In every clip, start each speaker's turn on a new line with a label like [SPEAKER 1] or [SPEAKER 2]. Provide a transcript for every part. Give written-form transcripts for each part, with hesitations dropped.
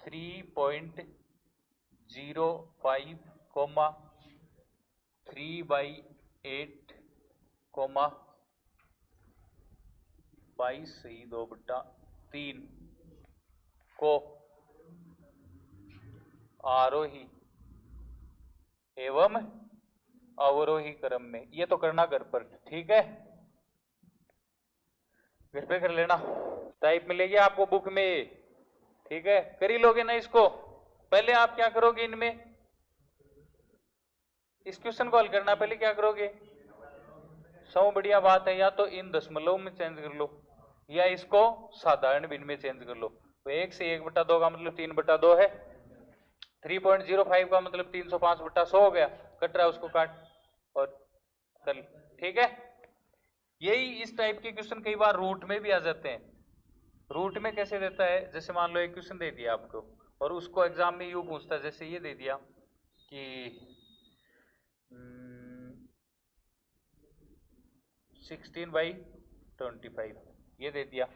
[SPEAKER 1] 3.05 coma 3/8 coma 22/2/3 को आरोही एवं अवरोही क्रम में, ये तो करना घर पर, ठीक है, घर पे कर लेना, टाइप मिलेगी आपको बुक में, ठीक है, कर ही लोगे ना इसको। पहले आप क्या करोगे, इनमें इस क्वेश्चन को हल करना, पहले क्या करोगे, सब बढ़िया बात है, या तो इन दशमलव में चेंज कर लो या इसको साधारण भिन्न में चेंज कर लो। तो 1 से 1/2 का मतलब 3/2 है, 3.05 का मतलब 305/100 हो गया, कट रहा है उसको काट और कर, ठीक है। यही इस टाइप के क्वेश्चन कई बार रूट में भी आ जाते हैं। रूट में कैसे देता है, जैसे मान लो एक क्वेश्चन दे दिया आपको और उसको एग्जाम में यूं पूछता है, जैसे ये दे दिया कि 16/25 ये दे दिया,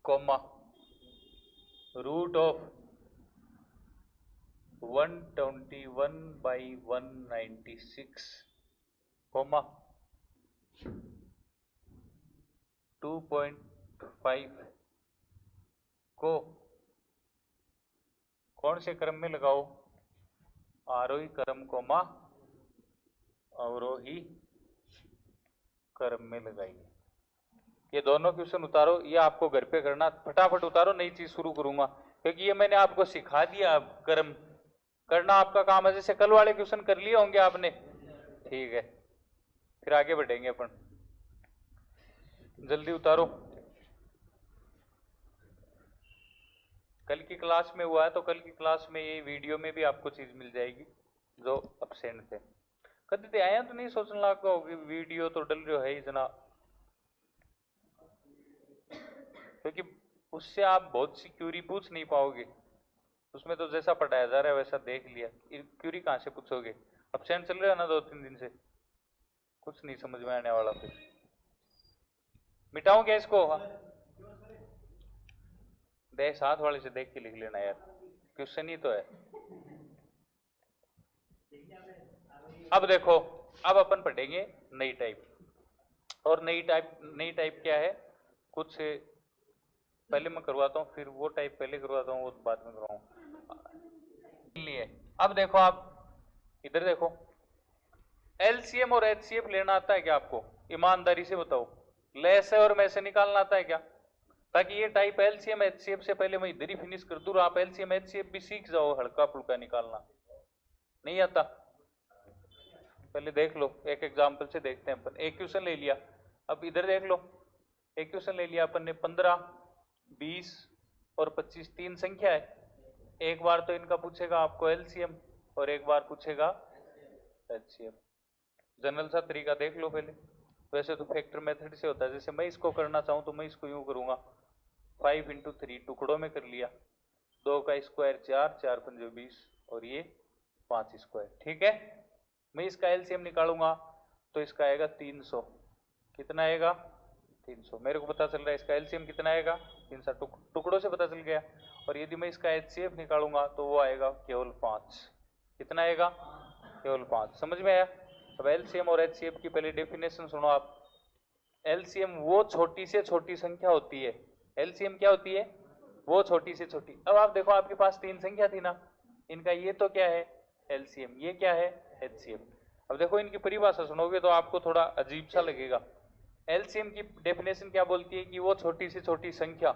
[SPEAKER 1] कोमा रूट ऑफ 121/196 कोमा 2.5 को कौन से क्रम में लगाओ, आरोही क्रम कोमा अवरोही क्रम में लगाइए। ये दोनों क्वेश्चन उतारो, ये आपको घर पे करना, फटाफट उतारो, नई चीज शुरू करूंगा क्योंकि ये मैंने आपको सिखा दिया, क्रम करना आपका काम है। जैसे कल वाले क्वेश्चन कर लिए होंगे आपने, ठीक है, फिर आगे बढ़ेंगे अपन, जल्दी उतारो। कल की क्लास में हुआ है तो कल की क्लास में ये वीडियो में भी आपको चीज मिल जाएगी जो एब्सेंट थे। कभी आया तो नहीं सोचने लगा होगी वीडियो तो डल रही है इतना, क्योंकि उससे आप बहुत सी क्यूरी पूछ नहीं पाओगे, उसमें तो जैसा पढ़ाया जा रहा है वैसा देख लिया, क्यूरी कहाँ से पूछोगे, एब्सेंट चल रहा है ना 2-3 दिन से, कुछ नहीं समझ में आने वाला। फिर मिटाऊं क्या इसको, देख साथ वाले से देख के लिख लेना यार, क्वेश्चन ही तो है। अब देखो, अब अपन पढ़ेंगे नई टाइप, और नई टाइप क्या है, कुछ पहले मैं करवाता हूँ, फिर वो टाइप पहले करवाता हूँ, वो बाद में करवाऊँ लिए। अब देखो, आप इधर देखो, एलसीएम और एचसीएफ लेना आता है क्या आपको, ईमानदारी से बताओ, लेस है और में से निकालना आता है क्या, ताकि ये टाइप एलसीएम एचसीएफ से पहले मैं इधर ही फिनिश कर दूं, आप एलसीएम एचसीएफ भी सीख जाओ, हल्का फुल्का निकालना। नहीं आता, पहले देख लो, एक एग्जांपल से देखते हैं अपन। एक क्वेश्चन ले लिया, अब इधर देख लो, एक क्वेश्चन ले लिया अपन ने, 15, 20 और 25 तीन संख्या है, एक बार तो इनका पूछेगा आपको एलसीएम और एक बार पूछेगा एचसीएफ। जनरल सा तरीका देख लो पहले, वैसे तो फैक्टर मेथड से होता है, जैसे मैं इसको करना चाहूं तो मैं इसको यूं करूंगा, 5 × 3 टुकड़ों में कर लिया, 2 का स्क्वायर 4, 4 × 5 20 और ये 5 स्क्वायर, ठीक है। मैं इसका एलसीएम निकालूंगा तो इसका आएगा 300, कितना आएगा 300, मेरे को पता चल रहा है इसका एलसीएम कितना आएगा 300, टुकड़ों से पता चल गया। और यदि मैं इसका एचसीएफ निकालूंगा तो वो आएगा केवल 5, कितना आएगा केवल 5, समझ में आया। अब एलसीएम और एचसीएफ की पहले डेफिनेशन सुनो आप। एलसीएम वो छोटी से छोटी संख्या होती है, एलसीएम क्या होती है, वो छोटी से छोटी। अब आप देखो, आपके पास 3 संख्या थी ना, इनका ये तो क्या है एलसीएम, ये क्या है एचसीएफ। अब देखो इनकी परिभाषा सुनोगे तो आपको थोड़ा अजीब सा लगेगा। एलसीएम की डेफिनेशन क्या बोलती है कि वो छोटी से छोटी संख्या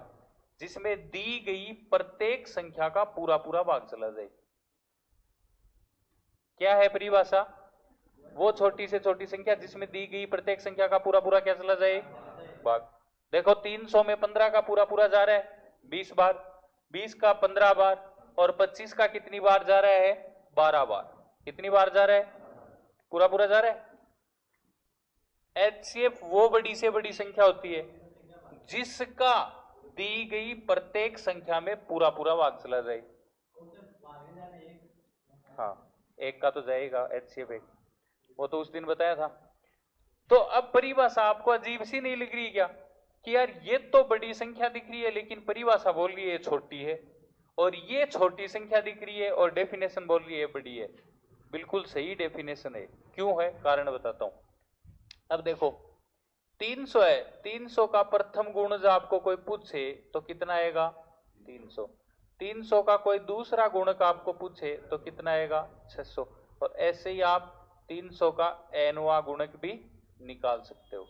[SPEAKER 1] जिसमें दी गई प्रत्येक संख्या का पूरा पूरा भाग चला जाए। क्या है परिभाषा, वो छोटी से छोटी संख्या जिसमें दी गई प्रत्येक संख्या का पूरा पूरा क्या चला जाए, भाग। देखो 300 में 15 का पूरा पूरा जा रहा है 20 बार, 20 का 15 बार, और 25 का कितनी बार जा रहा है 12 बार, कितनी बार जा रहा है पूरा पूरा जा रहा है। एचसीएफ वो बड़ी से बड़ी संख्या होती है जिसका दी गई प्रत्येक संख्या में पूरा पूरा भाग चला जाए। हाँ, एक का तो जाएगा एचसीएफ एक, वो तो उस दिन बताया था। तो अब परिभाषा आपको अजीब सी नहीं लग रही क्या कि यार ये तो बड़ी संख्या दिख रही है लेकिन परिभाषा बोल रही है छोटी है, और ये छोटी संख्या दिख रही है और डेफिनेशन बोल रही है बड़ी है। बिल्कुल सही डेफिनेशन है। क्यों है, कारण बताता हूं। अब देखो 300 है, 300 का प्रथम गुण जो आपको कोई पूछे तो कितना आएगा 300। 300 का कोई दूसरा गुणक आपको पूछे तो कितना आएगा 600। और ऐसे ही आप 300 का nवां गुणक भी निकाल सकते हो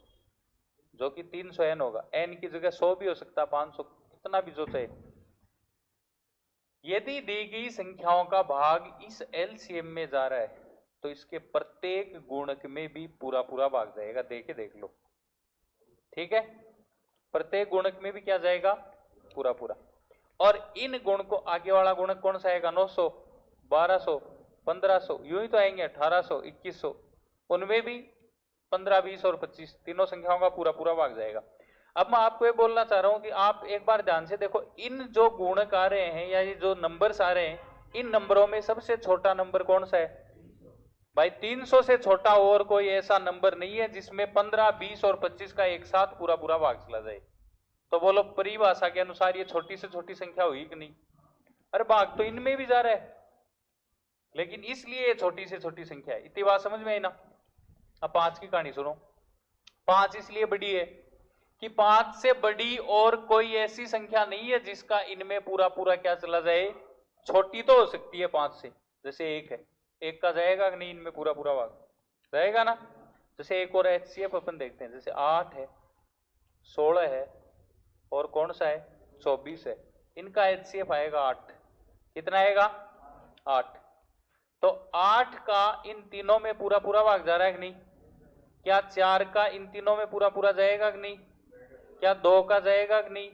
[SPEAKER 1] जो कि 300 n होगा। n की जगह 100 भी हो सकता है, 500, कितना भी जो चाहे। यदि दी गई संख्याओं का भाग इस एलसीएम में जा रहा है तो इसके प्रत्येक गुणक में भी पूरा पूरा भाग जाएगा। देख लो, ठीक है, प्रत्येक गुणक में भी क्या जाएगा पूरा पूरा। और इन गुण को आगे वाला गुणक कौन सा आएगा 900, 1200, 1500, यूं ही तो आएंगे 1800, 2100, उनमें भी 15, 20 और 25 तीनों संख्याओं का पूरा पूरा भाग जाएगा। अब मैं आपको ये बोलना चाह रहा हूं कि आप एक बार ध्यान से देखो, इन जो गुणक आ रहे हैं या ये जो नंबर्स आ रहे हैं, इन नंबरों में सबसे छोटा नंबर कौन सा है भाई। 300 से छोटा और कोई ऐसा नंबर नहीं है जिसमें 15, 20 और 25 का एक साथ पूरा पूरा भाग चला जाए। तो बोलो परिभाषा के अनुसार ये छोटी से छोटी संख्या हुई कि नहीं। अरे भाग तो इनमें भी जा रहा है, लेकिन इसलिए छोटी से छोटी संख्या है। इतनी बात समझ में आई ना। अब 5 की कहानी सुनो। 5 इसलिए बड़ी है कि 5 से बड़ी और कोई ऐसी संख्या नहीं है जिसका इनमें पूरा पूरा क्या चला जाए। छोटी तो हो सकती है 5 से, जैसे 1 है, 1 का जाएगा कि नहीं इनमें पूरा पूरा भाग जाएगा ना। जैसे एक और एचसीएफ अपन देखते हैं, जैसे 8 है, 16 है और कौन सा है 24 है। इनका एचसीएफ आएगा 8। कितना आएगा 8। तो 8 का इन तीनों में पूरा पूरा भाग जा रहा है कि नहीं। क्या 4 का इन तीनों में पूरा पूरा जाएगा कि नहीं। क्या 2 का जाएगा कि नहीं।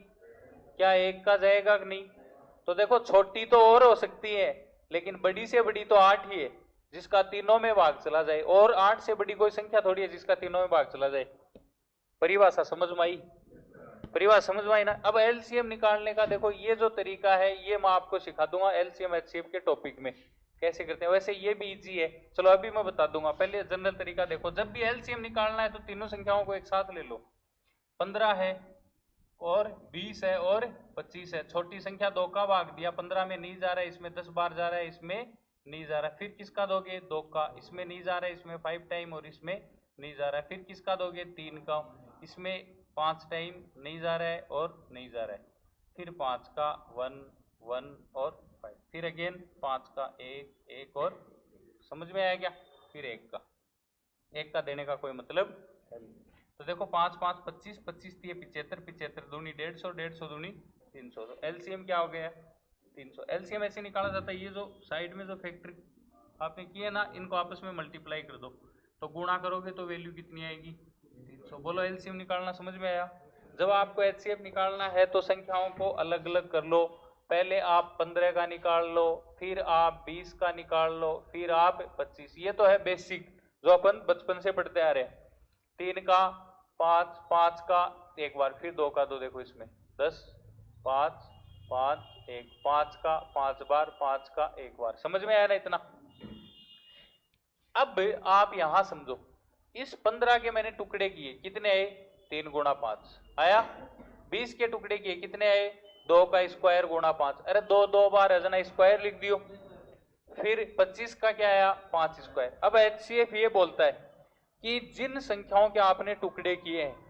[SPEAKER 1] क्या 1 का जाएगा कि नहीं। तो देखो छोटी तो और हो सकती है, लेकिन बड़ी से बड़ी तो 8 ही है जिसका तीनों में भाग चला जाए, और 8 से बड़ी कोई संख्या थोड़ी है जिसका तीनों में भाग चला जाए। परिभाषा समझ में आई, परिभाषा समझ में आई ना। अब एलसीएम निकालने का देखो ये जो तरीका है ये मैं आपको सिखा दूंगा एलसीएम एचसीएफ के टॉपिक में कैसे करते हैं। वैसे ये भी इजी है, चलो अभी मैं बता दूंगा। पहले जनरल तरीका देखो, जब भी एलसीएम निकालना है तो तीनों संख्याओं को एक साथ ले लो। 15 है और 20 है और 25 है। छोटी संख्या 2 का भाग दिया, 15 में नहीं जा रहा है, इसमें 10 बार जा रहा है, इसमें नहीं जा रहा है। फिर किसका दोगे 2 का, इसमें नहीं जा रहा है, इसमें 5 टाइम और इसमें नहीं जा रहा है। फिर किसका दोगे 3 का, इसमें 5 टाइम नहीं जा रहा है और नहीं जा रहा है। फिर 5 का 1, 1 और 5। फिर अगेन 5 का 1, 1 और, समझ में आया क्या। फिर 1 का, 1 का देने का कोई मतलब है। तो देखो 5, 5, 25, 25 दिए 75, 75 दूनी 150, 150 दूनी 300। तो एलसीएम क्या हो गया 300। एलसीएम ऐसे निकाला जाता है, ये जो साइड में जो फैक्टर आपने किए ना इनको आपस में मल्टीप्लाई कर दो, तो गुणा करोगे तो वैल्यू कितनी आएगी 300। बोलो एलसीएम निकालना समझ में आया। जब आपको एचसीएफ निकालना है तो संख्याओं को अलग अलग कर लो। पहले आप 15 का निकाल लो, फिर आप 20 का निकाल लो, फिर आप 25। ये तो है बेसिक जो अपन बचपन से पढ़ते आ रहे हैं। 3 का 5, 5 का एक बार, फिर 2 का 2, देखो इसमें 10, 5, 5, 1, 5 का 5 बार, 5 का एक बार। समझ में आया ना इतना। अब आप यहां समझो, इस 15 के मैंने टुकड़े किए, कितने आए 3 गुणा 5 आया। 20 के टुकड़े किए, कितने आए 2 का स्क्वायर गुणा 5। अरे 2 2 बार है ना, स्क्वायर लिख दियो। फिर 25 का क्या आया 5 स्क्वायर। अब एचसीएफ ये बोलता है कि जिन संख्याओं के आपने टुकड़े किए हैं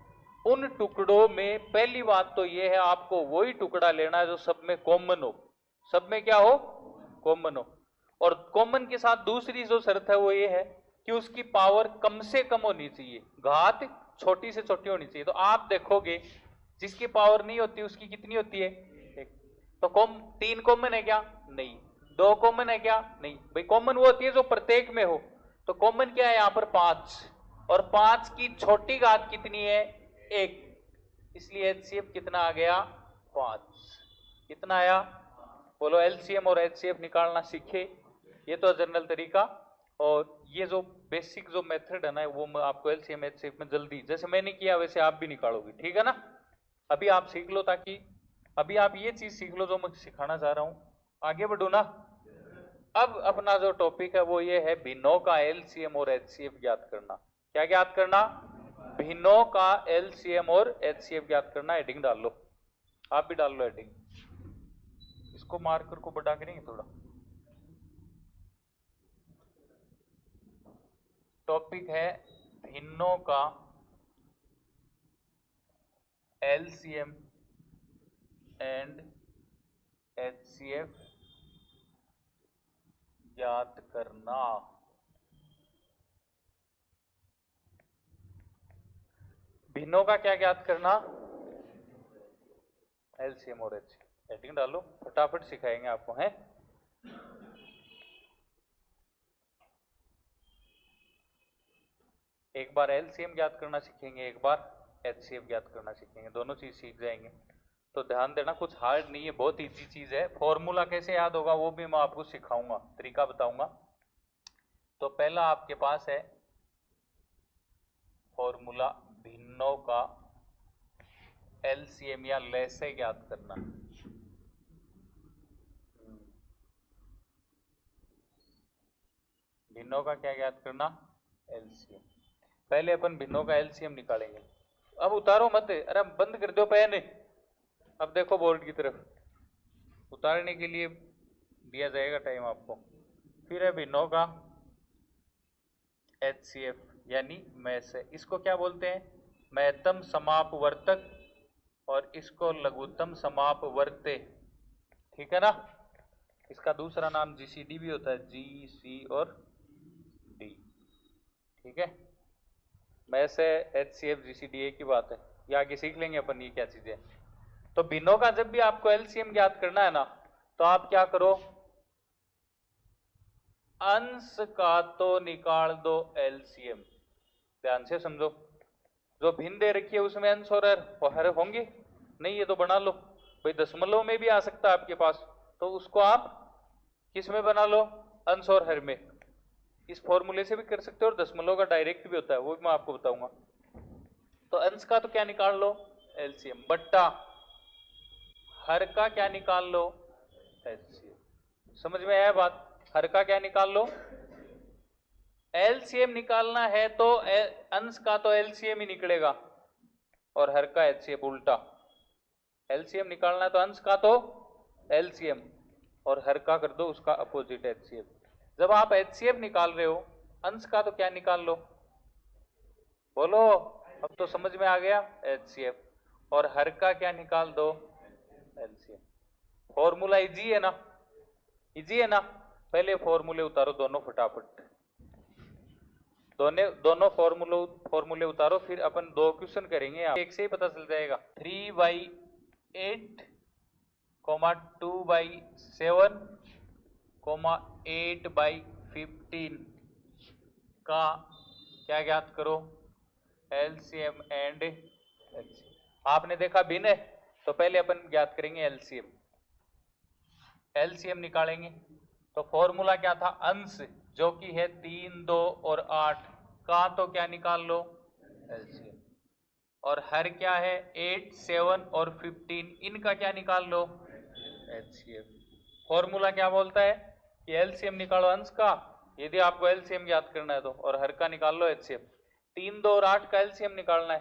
[SPEAKER 1] उन टुकड़ों में पहली बात तो ये है आपको वही टुकड़ा लेना है जो सब में कॉमन हो। सब में क्या हो कॉमन हो। और कॉमन के साथ दूसरी जो शर्त है वो ये है कि उसकी पावर कम से कम होनी चाहिए, घात छोटी से छोटी होनी चाहिए। तो आप देखोगे जिसकी पावर नहीं होती उसकी कितनी होती है 1। तो 3 कॉमन है क्या नहीं। 2 कॉमन है क्या नहीं। भाई कॉमन वो होती है जो प्रत्येक में हो। तो कॉमन क्या है यहां पर 5, और 5 की छोटी घात कितनी है 1, इसलिए एचसीएफ कितना आ गया 5। कितना आया बोलो। एलसीएम और एचसीएफ निकालना सीखे, ये तो जनरल तरीका। और ये जो बेसिक जो मेथड है ना वो मैं आपको एलसीएम एचसीएफ में जल्दी, जैसे मैंने किया वैसे आप भी निकालोगे, ठीक है ना। अभी आप सीख लो, ताकि अभी आप ये चीज सीख लो जो मैं सिखाना चाह रहा हूं। आगे बढ़ो ना। अब अपना जो टॉपिक है वो ये है भिन्नों का एलसीएम और एचसीएफ ज्ञात करना। क्या ज्ञात करना भिन्नों का एलसीएम और एचसीएफ ज्ञात करना। हेडिंग डाल लो, आप भी डाल लो हेडिंग। इसको मार्कर को बड़ा करेंगे थोड़ा। टॉपिक है भिन्नों का एलसीएम एंड एचसीएफ ज्ञात करना। भिन्नों का क्या ज्ञात करना? एलसीएम और एचसीएफ। हेडिंग डालो, फटाफट सिखाएंगे आपको है। एक बार एलसीएम ज्ञात करना सीखेंगे, एक बार एचसीएफ ज्ञात करना सीखेंगे, दोनों चीज सीख जाएंगे। तो ध्यान देना, कुछ हार्ड नहीं है, बहुत इजी चीज है। फॉर्मूला कैसे याद होगा वो भी मैं आपको सिखाऊंगा, तरीका बताऊंगा। तो पहला आपके पास है फॉर्मूला भिन्नों का एलसीएम या लैसे ज्ञात करना। भिन्नों का क्या ज्ञात करना? एलसीएम। पहले अपन भिन्नों का एलसीएम निकालेंगे। अब उतारो मत, अरे बंद कर दो पेन। अब देखो बोर्ड की तरफ, उतारने के लिए दिया जाएगा टाइम आपको। फिर है भिन्नों का एचसीएफ यानी मैस है। इसको क्या बोलते हैं? महत्तम समापवर्तक, और इसको लघुत्तम समापवर्त्य। ठीक है ना? इसका दूसरा नाम जीसीडी भी होता है, जी सी और डी। ठीक है, मैस है, एचसीएफ, जीसीडी एक ही बात है। ये आगे सीख लेंगे अपन ये क्या चीजें। तो भिन्नों का जब भी आपको एलसीएम ज्ञात करना है ना, तो आप क्या करो, अंश का तो निकाल दो एलसीएम। ध्यान से समझो, जो भिन्न दे रखी है उसमें अंश और हर होंगे नहीं, ये तो बना लो भाई। दशमलव में भी आ सकता है आपके पास, तो उसको आप किस में बना लो? अंश और हर में। इस फॉर्मूले से भी कर सकते हो, और दशमलव का डायरेक्ट भी होता है, वो भी मैं आपको बताऊंगा। तो अंश का तो क्या निकाल लो? एलसीएम, बट्टा हर का क्या निकाल लो? एचसीएफ। समझ में आया बात? हर का क्या निकाल लो? एलसीएम निकालना है तो अंश का तो एलसीएम ही निकलेगा, और हर का एचसीएफ उल्टा। एलसीएम निकालना है तो अंश का तो एलसीएम, और हर का कर दो उसका अपोजिट एचसीएफ। जब आप एचसीएफ निकाल रहे हो, अंश का तो क्या निकाल लो? बोलो, अब तो समझ में आ गया, एचसीएफ। और हर का क्या निकाल दो? एलसीएम। फॉर्मूला इजी है ना? इजी है ना? पहले फॉर्मूले उतारो दोनों फटाफट, दोनों फॉर्मूले उतारो, फिर अपन दो क्वेश्चन करेंगे। एक से ही पता चल जाएगा। 3/8, 2/7, 8/15 का क्या ज्ञात करो? LCM and HCF. आपने देखा भिन्न है, तो पहले अपन ज्ञात करेंगे एलसीएम। एलसीएम निकालेंगे तो फॉर्मूला क्या था? अंश जो कि है 3, 2 और 8 का तो क्या निकाल लो? एलसीएम। और हर क्या है? 8, 7 और 15, इनका क्या निकाल लो? एचसीएफ। फॉर्मूला क्या बोलता है कि एलसीएम निकालो अंश का, यदि आपको एलसीएम ज्ञात करना है तो, और हर का निकाल लो एचसीएफ। 3, 2 और 8 का एलसीएम निकालना है।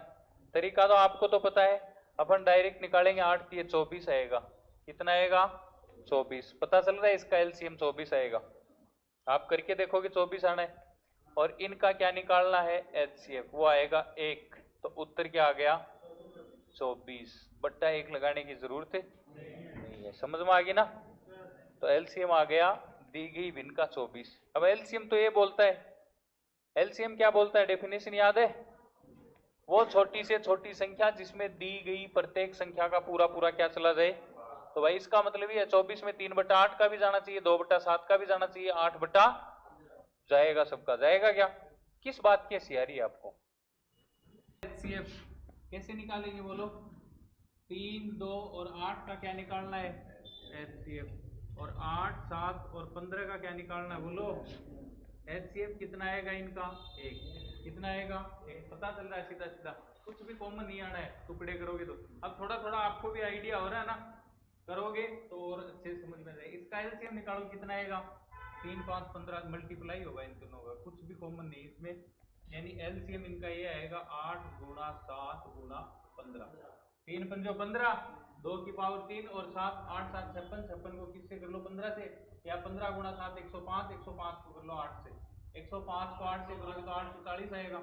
[SPEAKER 1] तरीका तो आपको तो पता है, अपन डायरेक्ट निकालेंगे। 8 3 24 आएगा। कितना आएगा? 24। पता चल रहा है इसका एलसीएम 24 आएगा। आप करके देखोगे 24 आना है। और इनका क्या निकालना है? एचसीएफ, वो आएगा 1। तो उत्तर क्या आ गया? 24। बट्टा 1 लगाने की जरूरत नहीं है। समझ में आ गई ना? तो एलसीएम आ गया दी गई भिन्न का 24। अब एलसीएम तो ये बोलता है, एलसीएम क्या बोलता है? डेफिनेशन याद है? वो छोटी से छोटी संख्या जिसमें दी गई प्रत्येक संख्या का पूरा पूरा क्या चला जाए। तो भाई इसका मतलब ये है 24 में 3/8 का भी जाना चाहिए, 2/7 का भी जाना चाहिए, 8 बटा जाएगा, सबका जाएगा। क्या किस बात की सियारी है आपको? एचसीएफ कैसे निकालेंगे बोलो? 3, 2 और 8 का क्या निकालना है? एचसीएफ। और 8, 7 और 15 का क्या निकालना है बोलो? एचसीएफ कितना आएगा इनका? 1। कितना आएगा? 1। पता चल रहा है सीधा सीधा, कुछ भी कॉमन नहीं आना है, टुकड़े करोगे तो। अब थोड़ा थोड़ा आपको भी आइडिया हो रहा है ना, करोगे तो और अच्छे समझ में जाएगा। इसका एलसीएम निकालो, कितना आएगा? 3, 5, 15 मल्टीप्लाई होगा इन दोनों का, कुछ भी कॉमन नहीं इसमें। यानी एलसीएम इनका ये आएगा 8 गुणा 7 गुणा 15। 3 पंजो 15, 2 की पावर 3 और 7 8 7 56, 56 को किससे कर लो 15 से, या 15 गुणा 7 105, 105 को कर लो 8 से, 105 को 8 से करोगे तो 840 आएगा,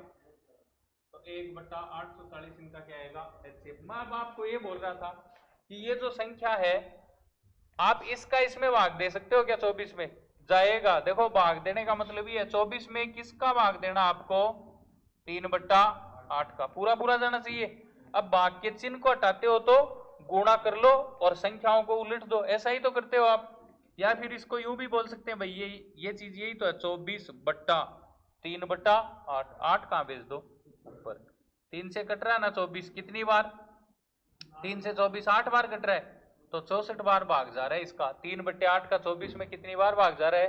[SPEAKER 1] तो 1/840 इनका क्या आएगा एचसीएफ। मैं अब आपको ये बोल रहा था कि ये जो संख्या है आप इसका इसमें भाग दे सकते हो क्या 24 में जाएगा। देखो भाग देने का मतलब ये है 24 में किसका भाग देना आपको 3/8 का, पूरा पूरा जाना चाहिए। अब भाग के चिन्ह को हटाते हो तो गुणा कर लो और संख्याओं को उलट दो, ऐसा ही तो करते हो आप। या फिर इसको यूं भी बोल सकते हैं भाई ये चीज यही तो है 24/3/8, 8 कहां भेज दो ऊपर, 3 से कट रहा है ना 24, कितनी बार 3 से 24 8 बार कट रहा है, तो 64 बार भाग जा रहा है इसका। 3/8 का 24 में कितनी बार भाग जा रहा है,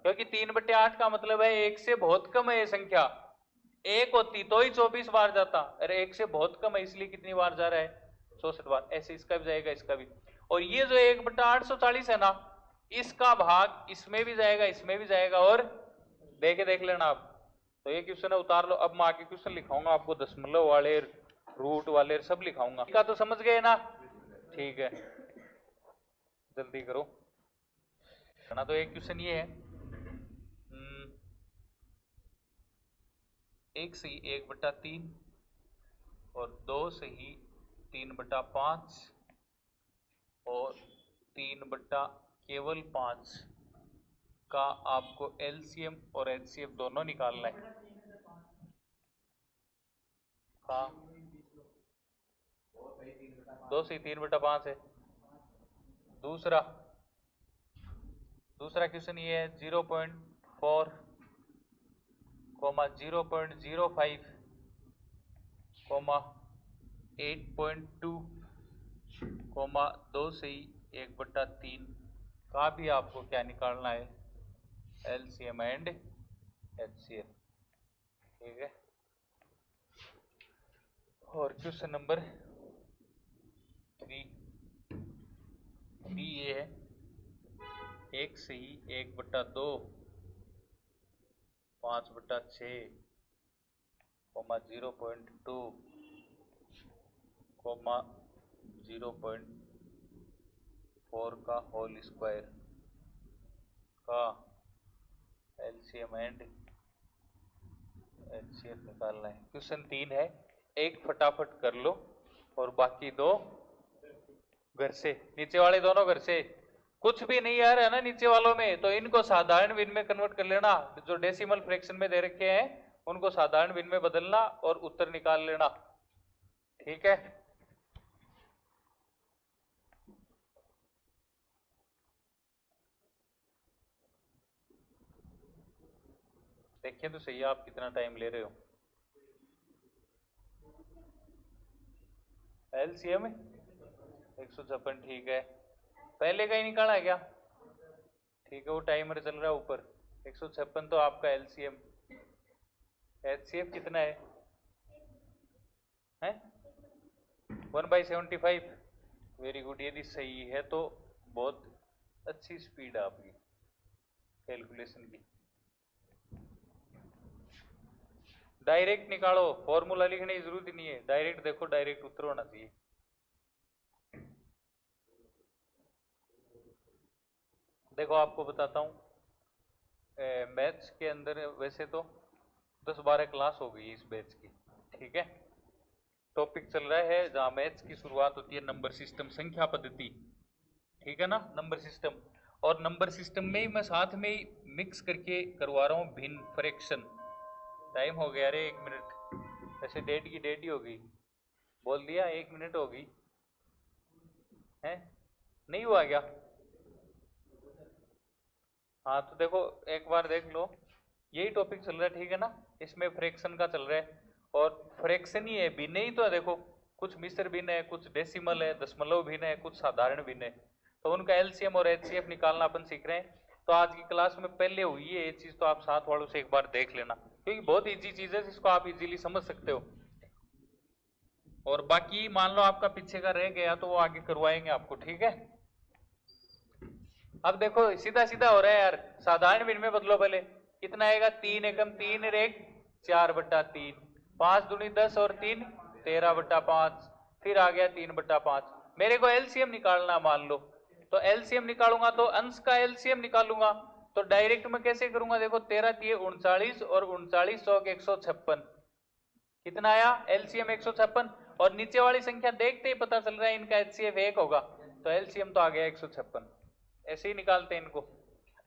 [SPEAKER 1] क्योंकि 3/8 का मतलब है 1 से बहुत कम है ये संख्या, 1 होती तो ही 24 बार जाता, अरे 1 से बहुत कम है इसलिए कितनी बार जा रहा है 64 बार। ऐसे इसका भी जाएगा इसका भी। और ये जो 1/840 है ना इसका भाग इसमें भी जाएगा इसमें भी जाएगा, और देख लेना आप। तो ये क्वेश्चन है उतार लो। अब मैं आगे क्वेश्चन लिखाऊंगा आपको दशमलव वाले रूट वाले सब लिखाऊंगा, का तो समझ गए ना, ठीक है जल्दी करो ना। तो एक क्वेश्चन ये है 1 से ही 1/3 और 2 से ही 3/5 और 3/5 का आपको एलसीएम और एचसीएफ दोनों निकालना है। का 2 से 3/5 है। दूसरा क्वेश्चन ये है 0.4, 0.05, 8.2, 2 से ही 1/3 का भी आपको क्या निकालना है एलसीएम एंड एचसीएफ, ठीक है। और क्वेश्चन नंबर 3 ये है 1 से ही 1/2, 5/6, 0.2, 0.4 का होल स्क्वायर का एलसीएम एंड एचसीएफ निकालना है। क्वेश्चन 3 है, एक फटाफट कर लो और बाकी दो घर से, नीचे वाले दोनों घर से। कुछ भी नहीं आ रहा है ना नीचे वालों में, तो इनको साधारण विन में कन्वर्ट कर लेना, जो डेसिमल फ्रैक्शन में दे रखे हैं उनको साधारण विन में बदलना और उत्तर निकाल लेना, ठीक है। देखिए तो सही आप कितना टाइम ले रहे हो। एलसीएम 156, ठीक है। पहले का ही निकाला क्या, ठीक है, वो टाइमर चल रहा है ऊपर। 156 तो आपका एलसीएम। एचसीएफ कितना है 1/75। वेरी गुड, यदि सही है तो बहुत अच्छी स्पीड है आपकी कैलकुलेशन की। डायरेक्ट निकालो, फॉर्मूला लिखने की जरूरत ही नहीं है, डायरेक्ट देखो, डायरेक्ट उत्तर होना चाहिए। देखो आपको बताता हूँ, मैथ्स के अंदर वैसे तो 10-12 क्लास हो गई इस बैच की, ठीक है। टॉपिक चल रहा है जहाँ मैथ्स की शुरुआत होती है नंबर सिस्टम, संख्या पद्धति, ठीक है ना, नंबर सिस्टम। और नंबर सिस्टम में ही मैं साथ में ही मिक्स करके करवा रहा हूँ भिन्न फ्रैक्शन। टाइम हो गया, अरे 1 मिनट, वैसे डेट की डेट ही हो गई, बोल दिया 1 मिनट हो गई है, नहीं हुआ क्या। हाँ तो देखो एक बार देख लो, यही टॉपिक चल रहा है, ठीक है ना, इसमें फ्रैक्शन का चल रहा है, और फ्रैक्शन ही है, भिन्न ही तो है। देखो कुछ मिश्र भिन्न है, कुछ डेसिमल है, दशमलव भिन्न है, कुछ साधारण भिन्न है, तो उनका एलसीएम और एचसीएफ निकालना अपन सीख रहे हैं। तो आज की क्लास में पहले हुई है ये चीज, तो आप साथ वालों से एक बार देख लेना, क्योंकि बहुत ईजी चीज है जिसको आप इजीली समझ सकते हो। और बाकी मान लो आपका पीछे का रह गया तो वो आगे करवाएंगे आपको, ठीक है। अब देखो सीधा सीधा हो रहा है यार, साधारण भिन्न में बदलो पहले, कितना आएगा 3 एकम 3 रेख 4/3, 5 दूनी 10 और 3 13/5, फिर आ गया 3/5, मेरे को एलसीएम निकालना मान लो, तो एलसीएम निकालूंगा तो अंश का एलसीएम निकालूंगा, तो डायरेक्ट में कैसे करूंगा, देखो 13 3 39 और 39 100 156, कितना आया एलसीएम 156, और नीचे वाली संख्या देखते ही पता चल रहा है इनका एचसीएफ 1 होगा, तो एलसीएम तो आ गया 156। ऐसे ही निकालते हैं इनको।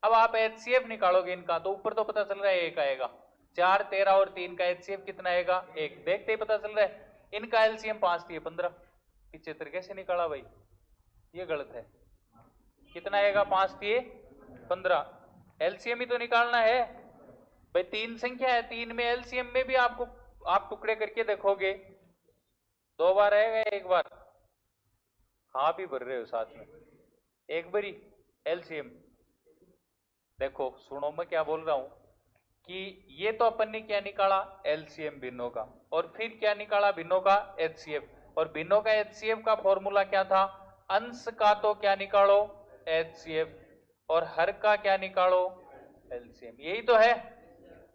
[SPEAKER 1] अब आप एचसीएफ निकालोगे इनका तो ऊपर तो पता चल रहा है 1 आएगा, 4 13 और 3 का एचसीएफ कितना आएगा 1, देखते ही पता चल रहा है। इनका एलसीएम 5 3 15, 75 कैसे निकाला भाई, ये गलत है। कितना आएगा 5 3 15, एलसीएम ही तो निकालना है भाई, 3 संख्या है, 3 में एलसीएम में भी आपको आप टुकड़े करके देखोगे 2 बार आएगा 1 बार, हाँ भी भर रहे हो साथ में, एक बारी एलसीएम। देखो सुनो मैं क्या बोल रहा हूं कि ये तो अपन ने क्या निकाला एलसीएम भिन्नों का, और फिर क्या निकाला भिन्नों का एचसीएफ, और भिन्नों का एचसीएफ का फॉर्मूला क्या था, अंश का तो क्या निकालो एचसीएफ और हर का क्या निकालो एलसीएम, यही तो है।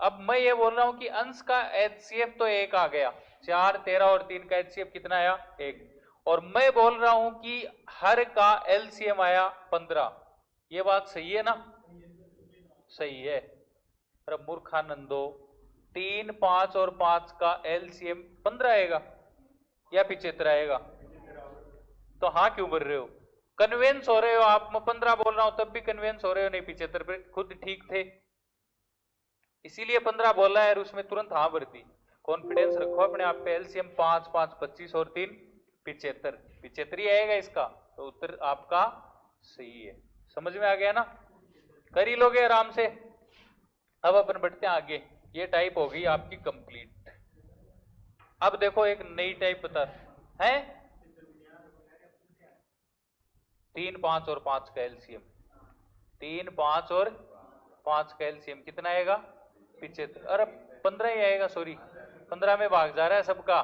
[SPEAKER 1] अब मैं ये बोल रहा हूं कि अंश का एचसीएफ तो 1 आ गया, 4 13 और 3 का एचसीएफ कितना आया 1, और मैं बोल रहा हूं कि हर का एलसीएम आया 15, ये बात सही है ना, सही है। अरे मूर्खानंदो, 3 5 और 5 का एलसीएम 15 आएगा या 75 आएगा, तो हाँ क्यों बोल रहे हो, कन्वेंस हो रहे हो आप, मैं 15 बोल रहा हूं तब भी कन्वेंस हो रहे हो, नहीं 75 पे खुद ठीक थे, इसीलिए 15 बोला है और उसमें तुरंत हाँ भर दी। कॉन्फिडेंस रखो अपने आप पे, एलसीएम 5 5 25 और 3 75, 75 ही आएगा इसका, तो उत्तर आपका सही है। समझ में आ गया ना, कर ही लोगे आराम से। अब अपन बढ़ते हैं आगे, ये टाइप हो गई आपकी कंप्लीट। अब देखो एक नई टाइप बता है, 3 5 और 5 का एलसीएम, 3 5 और 5 का एलसीएम कितना आएगा 75, अरे 15 ही आएगा, सॉरी 15 में भाग जा रहा है सबका।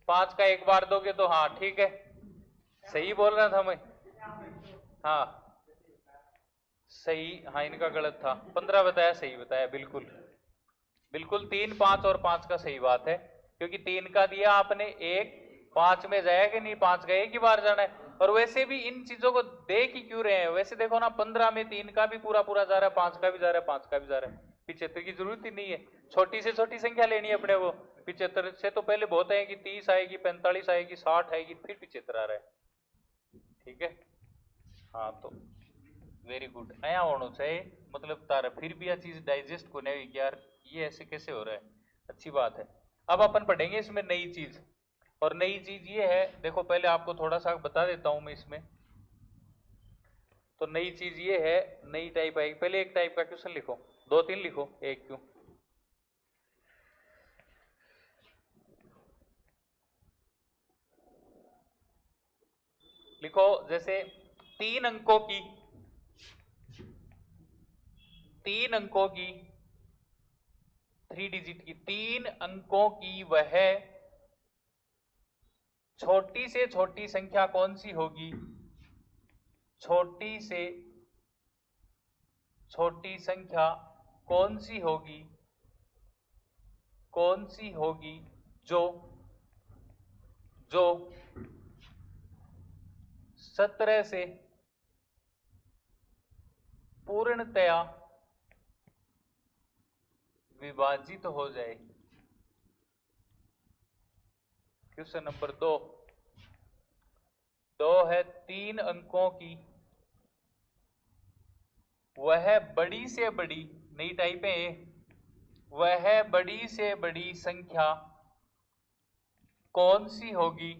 [SPEAKER 1] 5 का एक बार दोगे तो हाँ ठीक है, सही बोल रहा था मैं, हाँ सही, हाँ इनका गलत था, 15 बताया, सही बताया, बिल्कुल बिल्कुल 3 5 और 5 का सही बात है, क्योंकि 3 का दिया आपने 1, 5 में जाएगा कि नहीं, 5 का एक ही बार जाना है, और वैसे भी इन चीजों को देख ही क्यों रहे हैं, वैसे देखो ना 15 में 3 का भी पूरा पूरा जा रहा है, 5 का भी जा रहा है, 5 का भी जा रहा है, 75 की जरूरत ही नहीं है, छोटी से छोटी संख्या लेनी है अपने को, 75 से तो पहले बहुत आएगी, 30 आएगी, 45 आएगी, 60 आएगी, फिर 75 आ रहा है, ठीक है। हाँ तो वेरी गुड, आया होना चाहिए, मतलब तारा फिर भी यह चीज डाइजेस्ट को नहीं कि यार ये ऐसे कैसे हो रहा है, अच्छी बात है। अब अपन पढ़ेंगे इसमें नई चीज, और नई चीज ये है, देखो पहले आपको थोड़ा सा बता देता हूं मैं इसमें, तो नई चीज ये है, नई टाइप आएगी, पहले एक टाइप का क्वेश्चन लिखो, 2 3 लिखो, एक क्यों, लिखो जैसे 3 अंकों की 3 डिजिट की 3 अंकों की वह छोटी से छोटी संख्या कौन सी होगी, छोटी से छोटी संख्या कौन सी होगी, जो 17 से पूर्णतया विभाजित हो जाए। क्वेश्चन नंबर 2 है 3 अंकों की वह बड़ी से बड़ी, नई टाइप है, वह बड़ी से बड़ी संख्या कौन सी होगी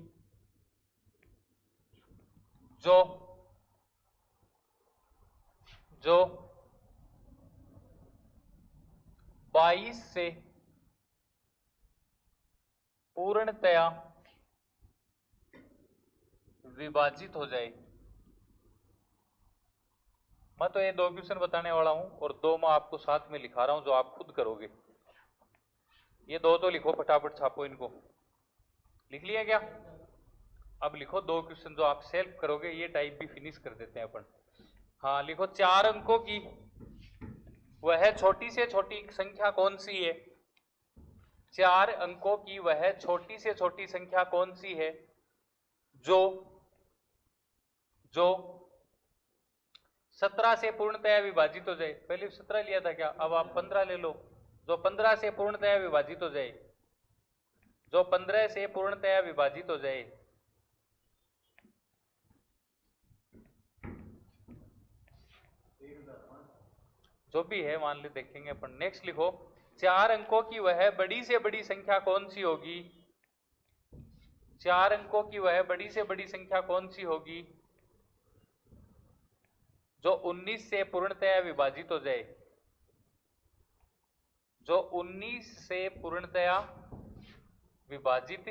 [SPEAKER 1] जो 22 से पूर्णतया विभाजित हो जाए। मैं तो ये 2 क्वेश्चन बताने वाला हूं और 2 मैं आपको साथ में लिखा रहा हूं जो आप खुद करोगे। ये 2 तो लिखो, फटाफट छापो इनको, लिख लिया क्या? अब लिखो 2 क्वेश्चन जो आप सेल्फ करोगे, ये टाइप भी फिनिश कर देते हैं अपन। हाँ लिखो 4 अंकों की वह छोटी से छोटी संख्या कौन सी है, 4 अंकों की वह छोटी से छोटी संख्या कौन सी है जो जो 17 से पूर्णतया विभाजित हो जाए, पहले 17 लिया था क्या, अब आप 15 ले लो, जो 15 से पूर्णतया विभाजित हो जाए, जो 15 से पूर्णतया विभाजित हो जाए, जो भी है मान ले, देखेंगे अपन। नेक्स्ट लिखो, 4 अंकों की वह बड़ी से बड़ी संख्या कौन सी होगी, 4 अंकों की वह बड़ी से बड़ी संख्या कौन सी होगी जो 19 से पूर्णतया विभाजित हो जाए, जो 19 से पूर्णतया विभाजित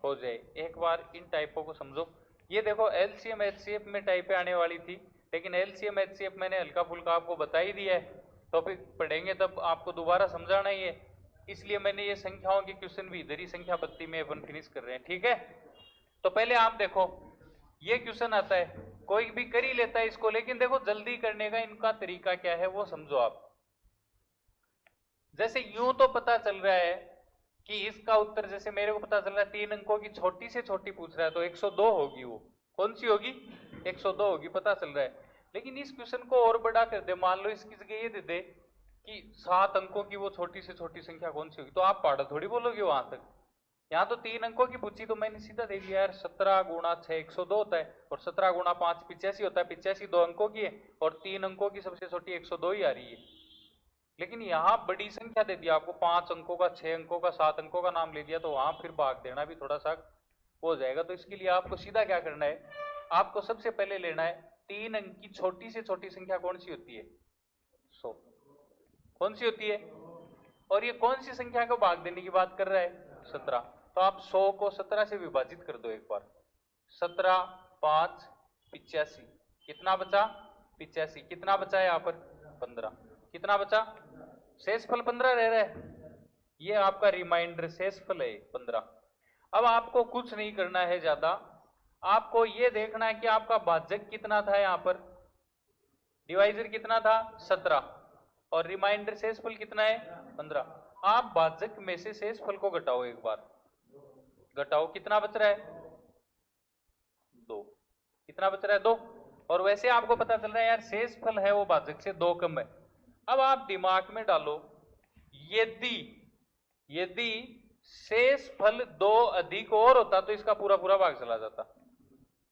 [SPEAKER 1] हो जाए। एक बार इन टाइपों को समझो। ये देखो एलसीएम एचसीएफ में टाइपें आने वाली थी, लेकिन एलसीएम एचसीएफ मैंने हल्का फुल्का आपको बता ही दिया है, टॉपिक पढ़ेंगे तब आपको दोबारा समझाना ही है, इसलिए मैंने ये संख्याओं के क्वेश्चन भी इधर ही संख्या पत्ती में अपन फिनिश कर रहे हैं, ठीक है। तो पहले आप देखो, ये क्वेश्चन आता है, कोई भी कर ही लेता है इसको, लेकिन देखो जल्दी करने का इनका तरीका क्या है वो समझो आप। जैसे यूं तो पता चल रहा है कि इसका उत्तर, जैसे मेरे को पता चल रहा है 3 अंकों की छोटी से छोटी पूछ रहा है, तो 102 होगी, वो कौन सी होगी, 102 होगी, पता चल रहा है। लेकिन इस क्वेश्चन को और बड़ा कर दे, मान लो इसकी जगह ये दे दे कि 7 अंकों की वो छोटी से छोटी संख्या कौन सी होगी, तो आप पढ़ा थोड़ी बोलोगे वहां तक। यहाँ तो 3 अंकों की पूछी, तो मैंने सीधा देख लिया यार, 17 गुणा 6 102 होता है, और 17 गुणा 5 85 होता है, 85 2 अंकों की है, और 3 अंकों की सबसे छोटी 102 ही आ रही है। लेकिन यहाँ बड़ी संख्या दे दिया आपको, 5 अंकों का, 6 अंकों का, 7 अंकों का नाम ले दिया, तो वहां फिर भाग देना भी थोड़ा सा हो जाएगा। तो इसके लिए आपको सीधा क्या करना है, आपको सबसे पहले लेना है 3 अंक की छोटी से छोटी संख्या कौन सी होती है, 100, कौन सी होती है, और ये कौन सी संख्या को भाग देने की बात कर रहा है, 17। तो आप 100 को 17 से विभाजित कर दो एक बार, 17 5 85, कितना बचा, 85, कितना बचा है यहाँ पर 15, कितना बचा, शेषफल 15 रह रहा है, ये आपका रिमाइंडर शेषफल है 15। अब आपको कुछ नहीं करना है ज्यादा, आपको ये देखना है कि आपका भाजक कितना था, यहाँ पर डिवाइजर कितना था 17, और रिमाइंडर शेषफल कितना है 15। आप भाजक में से शेषफल को घटाओ एक बार, घटाओ, कितना बच रहा है 2, कितना बच रहा है 2, और वैसे आपको पता चल रहा है यार शेषफल है वो भाजक से 2 कम है। अब आप दिमाग में डालो, यदि यदि शेषफल 2 अधिक और होता तो इसका पूरा पूरा भाग चला जाता,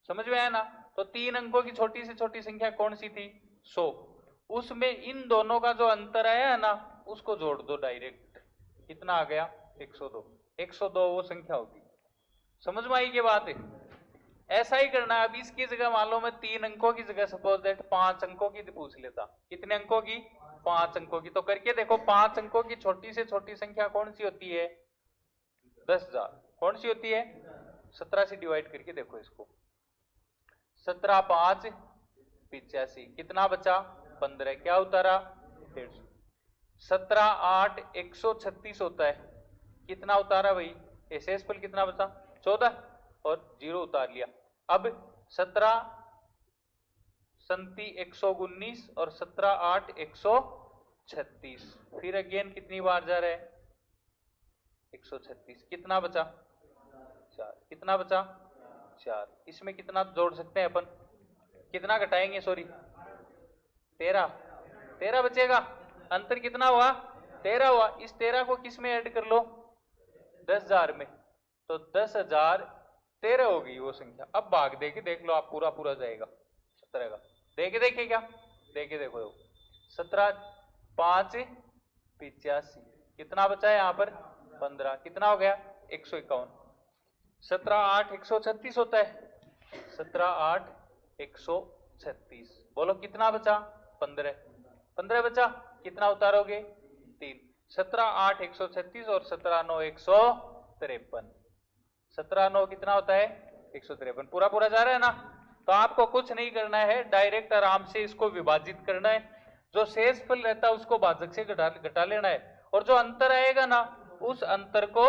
[SPEAKER 1] समझ में आया ना। तो 3 अंकों की छोटी से छोटी संख्या कौन सी थी, 100, उसमें इन दोनों का जो अंतर आया है ना उसको जोड़ दो डायरेक्ट, कितना आ गया 102, 102 वो संख्या होगी। समझ में आई ये बात है, ऐसा ही करना है। अब इसकी जगह मान लो मैं 3 अंकों की जगह सपोज दैट 5 अंकों की पूछ लेता, कितने अंकों की, 5 अंकों की। तो करके देखो 5 अंकों की छोटी से छोटी संख्या कौन सी होती है, 10,000, कौन सी होती है, 17 से डिवाइड करके देखो इसको, 17 5 85, कितना बचा 15, क्या उतारा 150, 17 8 136 होता है, कितना उतारा भाई, शेषफल कितना बचा 14, और 0 उतार लिया। अब 17 संति 119 और 17 8 136, फिर अगेन कितनी बार जा रहा है 136, कितना बचा 4, कितना बचा 4, इसमें कितना जोड़ सकते हैं अपन, कितना घटाएंगे, सॉरी 13, 13 बचेगा, अंतर कितना हुआ 13 हुआ, इस 13 को किस में ऐड कर लो 10,000 में, तो 10,000 13 हो गई वो संख्या। अब भाग दे के देख लो आप, पूरा पूरा जाएगा 17 का, देखे देखे क्या, देखे देखो 17 5 85, कितना बचा है यहाँ पर 15, कितना हो गया 151, 17 8 136 होता है, 17 8 136, बोलो कितना बचा 15, 15 बचा, कितना उतारोगे 3, 17 8 136 और 17 9 153, 17 9 कितना होता है 153, पूरा पूरा जा रहा है ना। तो आपको कुछ नहीं करना है, डायरेक्ट आराम से इसको विभाजित करना है, जो शेषफल रहता है उसको भाजक से घटा लेना है, और जो अंतर आएगा ना उस अंतर को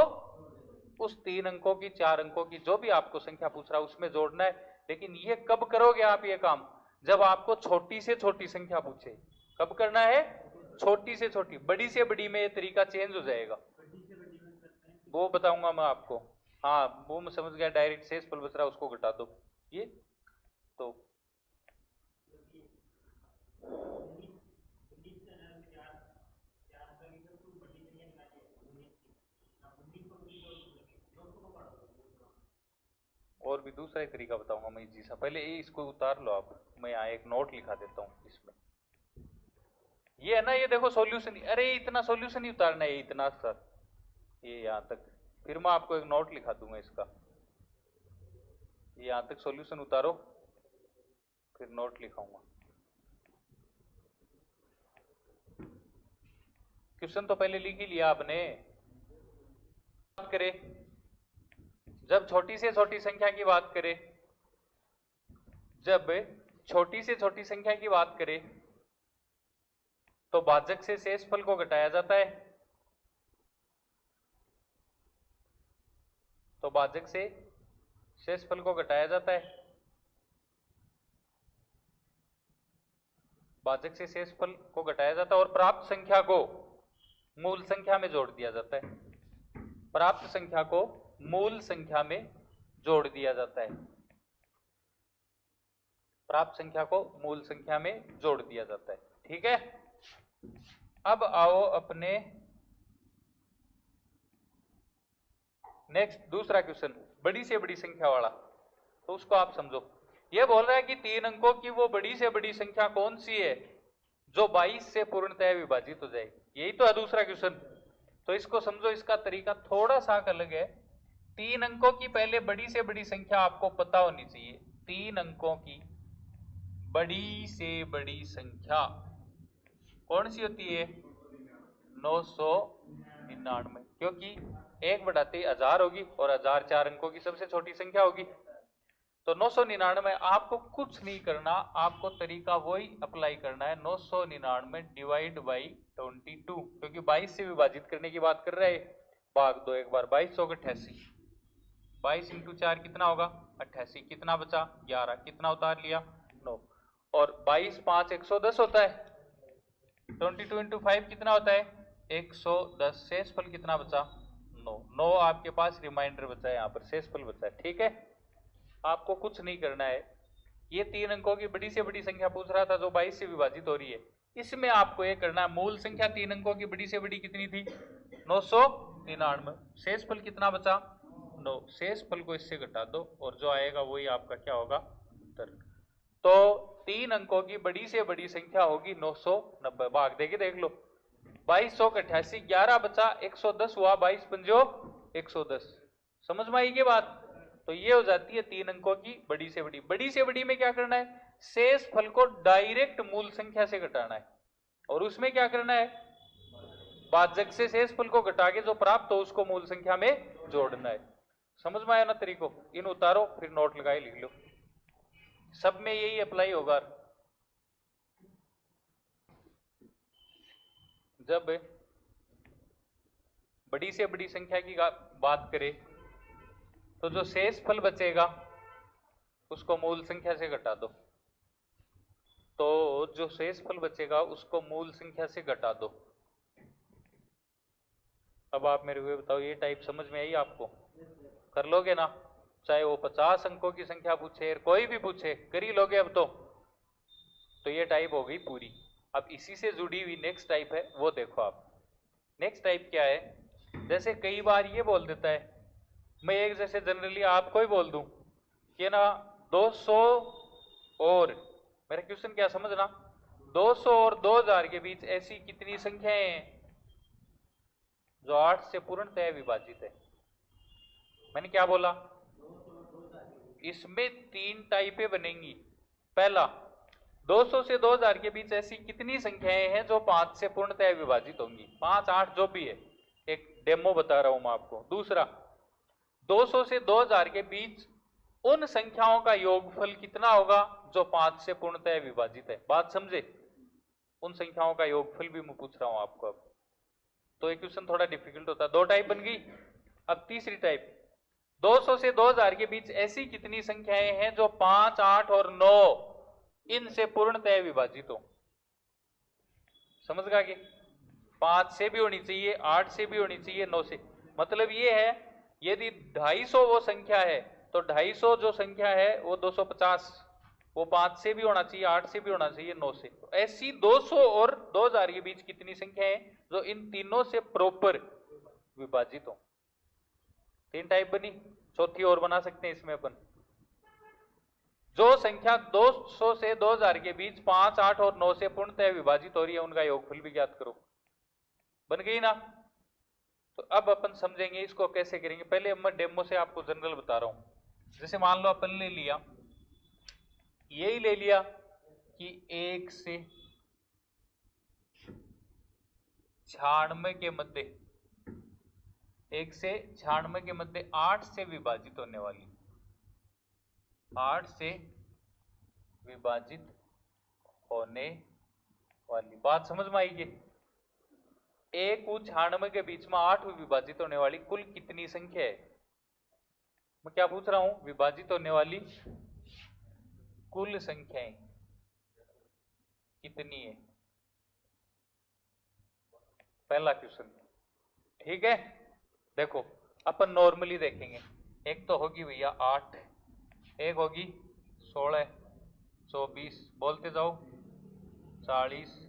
[SPEAKER 1] उस 3 अंकों की 4 अंकों की जो भी आपको संख्या पूछ रहा है उसमें जोड़ना है। लेकिन ये कब करोगे आप ये काम, जब आपको छोटी से छोटी संख्या पूछे, कब करना है छोटी से छोटी, बड़ी से बड़ी में ये तरीका चेंज हो जाएगा, वो बताऊंगा मैं आपको। हाँ वो मैं समझ गया, डायरेक्ट शेषफल बच रहा है उसको घटा दो, ये तो और भी दूसरा ही तरीका बताऊंगा मैं इजी सा। पहले इसको उतार लो आप, मैं यहाँ एक नोट लिखा देता हूँ इसमें। ये है ना, ये देखो सॉल्यूशन, अरे इतना सॉल्यूशन ही उतारना है, इतना सर ये यहाँ तक, फिर मैं आपको एक नोट लिखा दूंगा इसका। यहाँ तक सॉल्यूशन उतारो, फिर नोट लिखाऊंगा। क्वेश्चन तो पहले लिख ही लिया आपने। बात करें, जब छोटी से छोटी संख्या की बात करें, जब छोटी से छोटी संख्या की बात करें तो भाजक से शेषफल को घटाया जाता है। तो भाजक से शेषफल को घटाया जाता है, भाजक से शेषफल को घटाया जाता है और प्राप्त संख्या को मूल संख्या में जोड़ दिया जाता है। प्राप्त संख्या को मूल संख्या में जोड़ दिया जाता है। प्राप्त संख्या को मूल संख्या में जोड़ दिया जाता है। ठीक है, अब आओ अपने नेक्स्ट दूसरा क्वेश्चन, बड़ी से बड़ी संख्या वाला। तो उसको आप समझो, यह बोल रहा है कि 3 अंकों की वो बड़ी से बड़ी संख्या कौन सी है जो 22 से पूर्णतः विभाजित हो जाएगी। यही तो है दूसरा क्वेश्चन। तो इसको समझो, इसका तरीका थोड़ा सा अलग है। 3 अंकों की पहले बड़ी से बड़ी संख्या आपको पता होनी चाहिए। 3 अंकों की बड़ी से बड़ी संख्या कौन सी होती है? 999, क्योंकि 1/1000 होगी और 1000 4 अंकों की सबसे छोटी संख्या होगी। तो 999 आपको कुछ नहीं करना, आपको तरीका वही अप्लाई करना है, 999 डिवाइड बाई 22, क्योंकि 22 से विभाजित करने की बात कर रहे हैं। भाग दो एक बार, 22 होगा 88, 22 इंटू 4 कितना होगा? 88, कितना बचा? 11, कितना उतार लिया? 9, और 22 5 110 होता है। 22 इंटू 5 कितना होता है? 110, शेषफल कितना बचा? 9 आपके पास रिमाइंडर बचा है, यहाँ पर शेषफल बचा है। ठीक है, आपको कुछ नहीं करना है। ये 3 अंकों की बड़ी से बड़ी संख्या पूछ रहा था जो 22 से विभाजित हो रही है, इसमें आपको ये करना है, मूल संख्या 3 अंकों की बड़ी से बड़ी कितनी थी? 999, शेषफल कितना बचा? 9, शेषफल को इससे घटा दो और जो आएगा वही आपका क्या होगा? उत्तर। तो 3 अंकों की बड़ी से बड़ी संख्या होगी 990। भाग देके देख लो, 2288, 11 बचा, 110 हुआ, 22 पंजो 110। समझ में आई ये बात? तो ये हो जाती है 3 अंकों की बड़ी से बड़ी। बड़ी से बड़ी में क्या करना है? शेषफल को डायरेक्ट मूल संख्या से घटाना है, और उसमें क्या करना है? भाजक से शेषफल को घटा के जो प्राप्त हो उसको मूल संख्या में जोड़ना है। समझ में आया ना तरीको? इन उतारो, फिर नोट लगाए लिख लो, सब में यही अप्लाई होगा। जब बड़ी से बड़ी संख्या की बात करें तो जो शेषफल बचेगा उसको मूल संख्या से घटा दो। तो जो शेषफल बचेगा उसको मूल संख्या से घटा दो। अब आप मेरे को बताओ, ये टाइप समझ में आई आपको? कर लोगे ना? चाहे वो 50 अंकों की संख्या पूछे, कोई भी पूछे, कर ही लोगे अब तो ये टाइप हो गई पूरी। अब इसी से जुड़ी हुई नेक्स्ट टाइप है, वो देखो आप। नेक्स्ट टाइप क्या है? जैसे कई बार ये बोल देता है, मैं एक जैसे जनरली आपको ही बोल दूं कि ना 200 और, मेरा क्वेश्चन क्या समझना, 200 और 2000 के बीच ऐसी कितनी संख्याएं हैं जो 8 से पूर्णतः विभाजित है? मैंने क्या बोला? इसमें 3 टाइपें बनेंगी। पहला, 200 से 2000 के बीच ऐसी कितनी संख्याएं हैं जो 5 से पूर्णतः विभाजित होंगी? 5 8 जो भी है, एक डेमो बता रहा हूं मैं आपको। दूसरा, 200 से 2000 के बीच उन संख्याओं का योगफल कितना होगा जो 5 से पूर्णतः विभाजित है? बात समझे? उन संख्याओं का योगफल भी मैं पूछ रहा हूं आपको अब। तो ये क्वेश्चन थोड़ा डिफिकल्ट होता है। 2 टाइप बन गई। अब तीसरी टाइप, 200 से 2000 के बीच ऐसी कितनी संख्याएं हैं जो 5 8 और 9 इनसे पूर्णतः विभाजित हो? समझ गया कि 5 से भी होनी चाहिए, 8 से भी होनी चाहिए, 9 से। मतलब ये है, यदि 250 वो संख्या है तो 250 जो संख्या है वो 250, वो 5 से भी होना चाहिए, 8 से भी होना चाहिए, 9 से। तो ऐसी 200 और 2000 के बीच कितनी संख्या है जो इन तीनों से प्रॉपर विभाजित हो? 3 टाइप बनी, चौथी और बना सकते हैं इसमें अपन। जो संख्या 200 से 2000 के बीच 5, 8 और 9 से पूर्णतः विभाजित हो रही है उनका योगफल भी ज्ञात करो। बन गई ना? तो अब अपन समझेंगे इसको कैसे करेंगे। पहले मैं डेमो से आपको जनरल बता रहा हूं। जैसे मान लो अपन ले लिया, यही ले लिया कि 1 से 96 के मध्य, 1 से 96 के मध्य 8 से विभाजित होने वाली, 8 से विभाजित होने वाली बात समझ में आएगी। 1 को 96 के बीच में 8 विभाजित होने वाली कुल कितनी संख्या है? मैं क्या पूछ रहा हूं? विभाजित होने वाली कुल संख्याएं कितनी है? पहला क्वेश्चन। ठीक है, देखो अपन नॉर्मली देखेंगे। एक तो होगी भैया 8, एक होगी 16, 24, बोलते जाओ 40,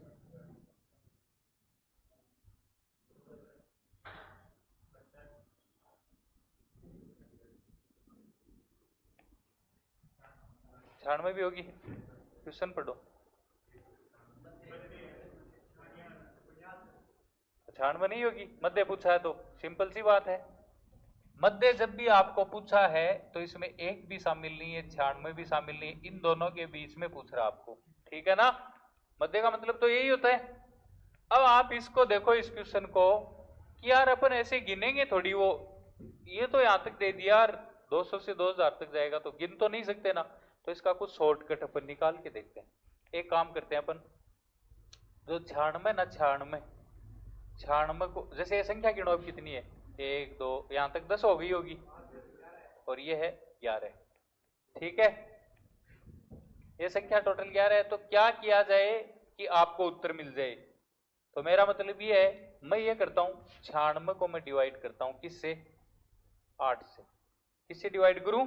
[SPEAKER 1] 96 भी होगी। क्वेश्चन पढ़ो। 96 नहीं होगी, मध्य पूछा है तो सिंपल सी बात है। मध्य जब भी आपको पूछा है तो इसमें 1 भी शामिल नहीं है, 96 भी शामिल नहीं है, इन दोनों के बीच में पूछ रहा आपको। ठीक है ना? मध्य का मतलब तो यही होता है। अब आप इसको देखो, इस क्वेश्चन को, कि यार अपन ऐसे गिनेंगे थोड़ी, वो ये तो यहां तक दे दिया यार 200 से 2000 तक जाएगा, तो गिन तो नहीं सकते ना। तो इसका कुछ शॉर्टकट अपन निकाल के देखते हैं। एक काम करते हैं अपन, जो 96 ना 96 को, जैसे ये संख्या गिनो अब कितनी है, 1 2 यहां तक 10 हो गई होगी, और ये है 11। ठीक है, ये संख्या टोटल 11 है। तो क्या किया जाए कि आपको उत्तर मिल जाए? तो मेरा मतलब ये है, मैं ये करता हूं 96 को मैं डिवाइड करता हूं किससे? 8 से। किससे डिवाइड करूं?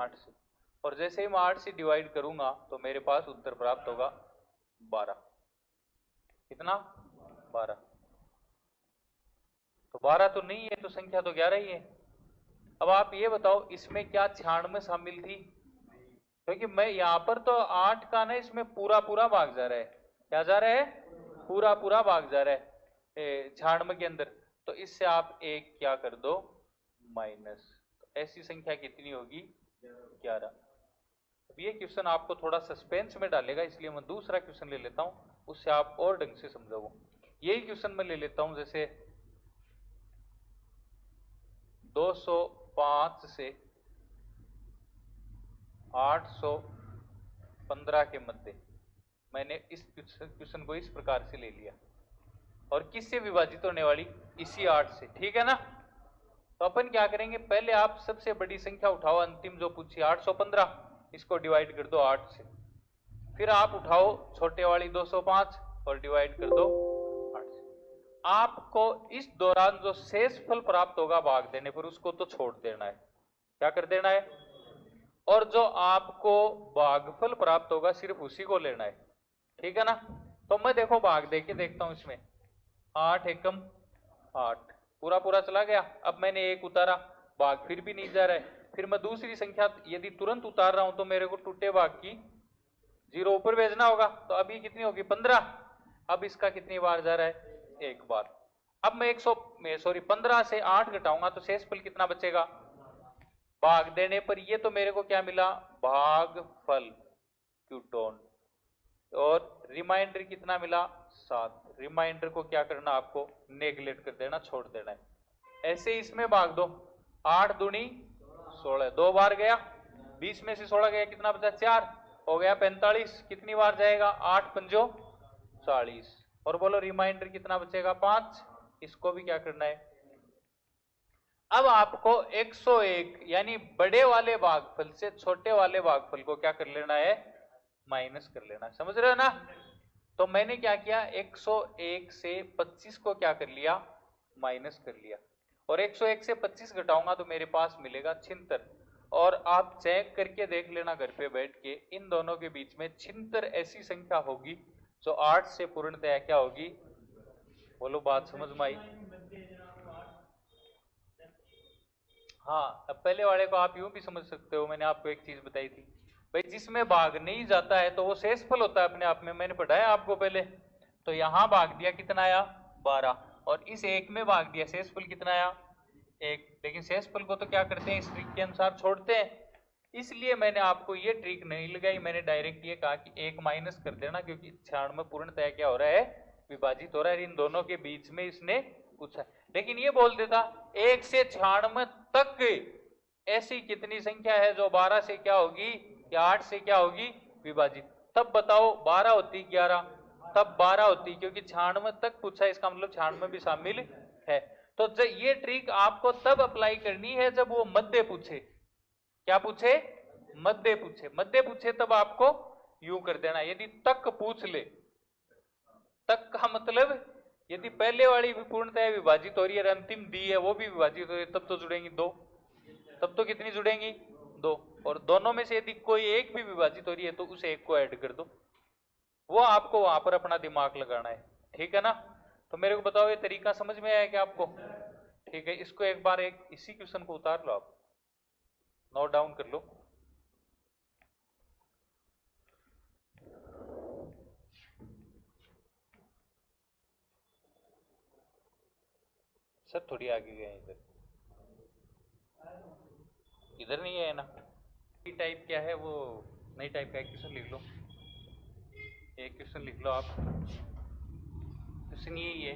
[SPEAKER 1] 8 से। और जैसे ही मैं 8 से डिवाइड करूंगा तो मेरे पास उत्तर प्राप्त होगा 12। कितना? 12। तो 12 तो नहीं है, तो संख्या तो 11 ही है। अब आप ये बताओ इसमें क्या 96 शामिल थी? क्योंकि मैं यहां पर तो 8 का ना इसमें पूरा पूरा भाग जा रहा है। क्या जा रहा है? पूरा पूरा भाग जा रहा है 96 के अंदर। तो इससे आप एक क्या कर दो? माइनस। तो ऐसी संख्या कितनी होगी? 11। अब ये क्वेश्चन आपको थोड़ा सस्पेंस में डालेगा, इसलिए मैं दूसरा क्वेश्चन ले लेता हूं, उससे आप और ढंग से समझोगे। यही क्वेश्चन मैं ले लेता हूं, जैसे 205 से 815 के मध्य मैंने इस क्वेश्चन को इस प्रकार से ले लिया, और किससे विभाजित होने वाली? इसी 8 से। ठीक है ना? तो अपन क्या करेंगे, पहले आप सबसे बड़ी संख्या उठाओ, अंतिम जो पूछी 815, इसको डिवाइड कर दो 8 से। फिर आप उठाओ छोटे वाली 205 और डिवाइड कर दो 8 से। आपको इस दौरान जो शेष फल प्राप्त होगा भाग देने पर, उसको तो छोड़ देना है। क्या कर देना है? और जो आपको भागफल प्राप्त होगा सिर्फ उसी को लेना है। ठीक है ना? तो मैं देखो भाग दे के देखता हूं इसमें। 8 एकम 8, पूरा पूरा चला गया। अब मैंने 1 उतारा, भाग फिर भी नहीं जा रहा है। फिर मैं दूसरी संख्या यदि तुरंत उतार रहा हूं तो मेरे को टूटे भाग की 0 ऊपर भेजना होगा। तो अभी कितनी होगी? 15। अब इसका कितनी बार जा रहा है? 1 बार। अब मैं 15 से 8 घटाऊंगा तो शेष फल कितना बचेगा? भाग देने पर ये तो मेरे को क्या मिला? भागफल क्यूटोन। और रिमाइंडर कितना मिला? 7। रिमाइंडर को क्या करना? आपको नेग्लेक्ट कर देना, छोड़ देना है। ऐसे इसमें भाग दो, 8 दूनी 16, 2 बार गया, 20 में से 16 गया, कितना बचा? 4 हो गया 45। कितनी बार जाएगा? 8 पंजो 40। और बोलो रिमाइंडर कितना बचेगा? 5। इसको भी क्या करना है? अब आपको 101 यानी बड़े वाले भागफल से छोटे वाले भागफल को क्या कर लेना है? माइनस कर लेना। समझ रहे हो ना? तो मैंने क्या किया, 101 से 25 को क्या कर लिया? माइनस कर लिया। और 101 से 25 घटाऊंगा तो मेरे पास मिलेगा 76। और आप चेक करके देख लेना घर पे बैठ के, इन दोनों के बीच में 76 ऐसी संख्या होगी जो 8 से पूर्णतया क्या होगी? बोलो, बात समझ में आई? हाँ, अब पहले वाले को आप यूं भी समझ सकते हो। मैंने आपको एक चीज बताई थी, भाई जिसमें भाग नहीं जाता है तो वो शेषफल होता है अपने आप में, मैंने पढ़ाया आपको पहले। तो यहां भाग दिया कितना आया 12, और इस एक में भाग दिया शेषफल कितना आया 1। लेकिन शेषफल को तो क्या करते हैं इस ट्रिक के अनुसार छोड़ते हैं, इसलिए मैंने आपको ये ट्रिक नहीं लगाई, मैंने डायरेक्ट ये कहा कि 1 माइनस कर देना, क्योंकि 96 पूर्णतः क्या हो रहा है विभाजित हो रहा है, इन दोनों के बीच में इसने पूछा। लेकिन ये बोल देता 1 से 96 तक ऐसी कितनी संख्या है जो 12 से क्या होगी या 8 से क्या होगी विभाजित, तब बताओ 12 होती 11, तब 12 होती, क्योंकि 96 तक पूछा, इसका मतलब 96 भी शामिल है। तो ये ट्रिक आपको तब अप्लाई करनी है जब वो मध्य पूछे। क्या पूछे मध्य पूछे, मध्य पूछे तब आपको यूं कर देना। यदि तक पूछ ले, तक का मतलब यदि पहले वाली पूर्णतः विभाजित हो रही है और अंतिम दी है वो भी विभाजित हो रही है, तब तो जुड़ेंगी 2, तब तो कितनी जुड़ेंगी 2, और दोनों में से यदि कोई एक भी विभाजित हो रही है तो उस एक को ऐड कर दो। वो आपको वहां पर अपना दिमाग लगाना है, ठीक है ना। तो मेरे को बताओ ये तरीका समझ में आया क्या आपको? ठीक है, इसको एक बार इसी क्वेश्चन को उतार लो, आप नोट डाउन कर लो। सर थोड़ी आगे गए, इधर नहीं है ना। टाइप क्या है वो नई टाइप का क्वेश्चन लिख लो, एक क्वेश्चन लिख लो आप। क्वेश्चन यही है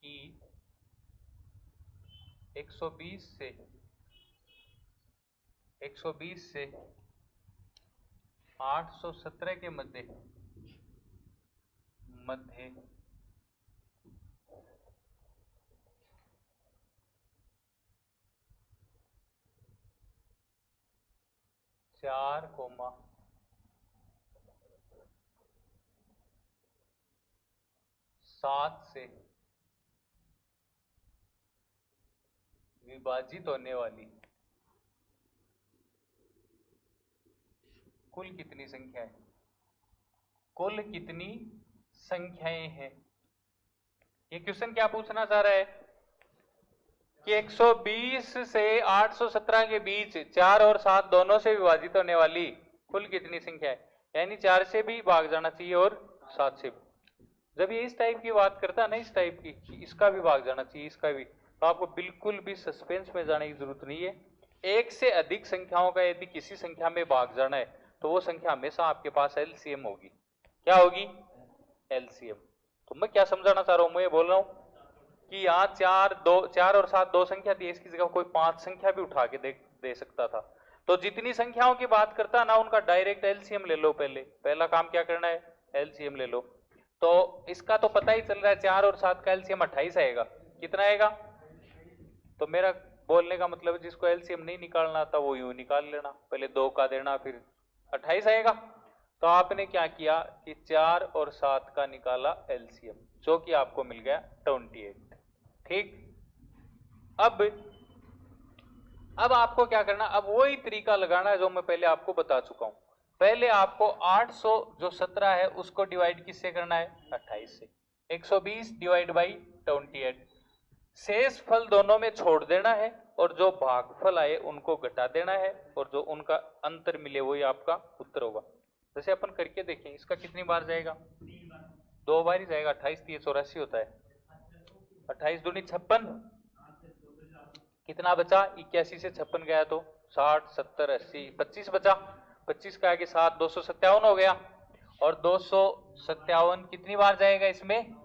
[SPEAKER 1] कि 120 से 817 के मध्य 4,7 से विभाजित होने वाली कुल कितनी संख्या है, कुल कितनी संख्याएं हैं। ये क्वेश्चन क्या पूछना चाह रहा है कि 120 से 817 के बीच 4 और 7 दोनों से विभाजित होने वाली कुल कितनी संख्या है, यानी 4 से भी भाग जाना चाहिए और 7 से भी। जब ये इस टाइप की बात करता है ना, इस टाइप की, इसका भी भाग जाना चाहिए इसका भी, तो आपको बिल्कुल भी सस्पेंस में जाने की जरूरत नहीं है। एक से अधिक संख्याओं का यदि किसी संख्या में भाग जाना है तो वो संख्या हमेशा आपके पास एलसीएम होगी। क्या होगी? एलसीएम। तो मैं क्या समझाना चाह रहा हूं, मैं ये बोल रहा हूं कि यहाँ 4 और 7 दो संख्या थी, इसकी जगह कोई 5 संख्या भी उठा के दे सकता था। तो जितनी संख्याओं की बात करता ना उनका डायरेक्ट एलसीएम ले लो। पहला काम क्या करना है, एलसीएम ले लो। तो इसका तो पता ही चल रहा है 4 और 7 का एलसीएम 28 आएगा। कितना आएगा? तो मेरा बोलने का मतलब जिसको एलसीएम नहीं निकालना था वो यूं निकाल लेना, पहले 2 का देना फिर 28 आएगा। तो आपने क्या किया कि 4 और 7 का निकाला एलसीएम, जो कि आपको मिल गया 28। ठीक, अब आपको क्या करना, अब वही तरीका लगाना है जो मैं पहले आपको बता चुका हूं। पहले आपको 800 जो 17 है उसको डिवाइड किससे करना है? 28 से। 120 डिवाइड बाई 28। शेष फल दोनों में छोड़ देना है और जो भागफल आए उनको घटा देना है, और जो उनका अंतर मिले वही आपका उत्तर होगा। जैसे अपन करके देखें, इसका कितनी बार जाएगा? 2 बार ही जाएगा। 28 3 84 होता है। 28 दूनी 56, कितना बचा? 81 से 56 गया तो 60 70 80 25 बचा। 25 का आगे 7 257 हो गया, और 257 कितनी बार जाएगा इसमें?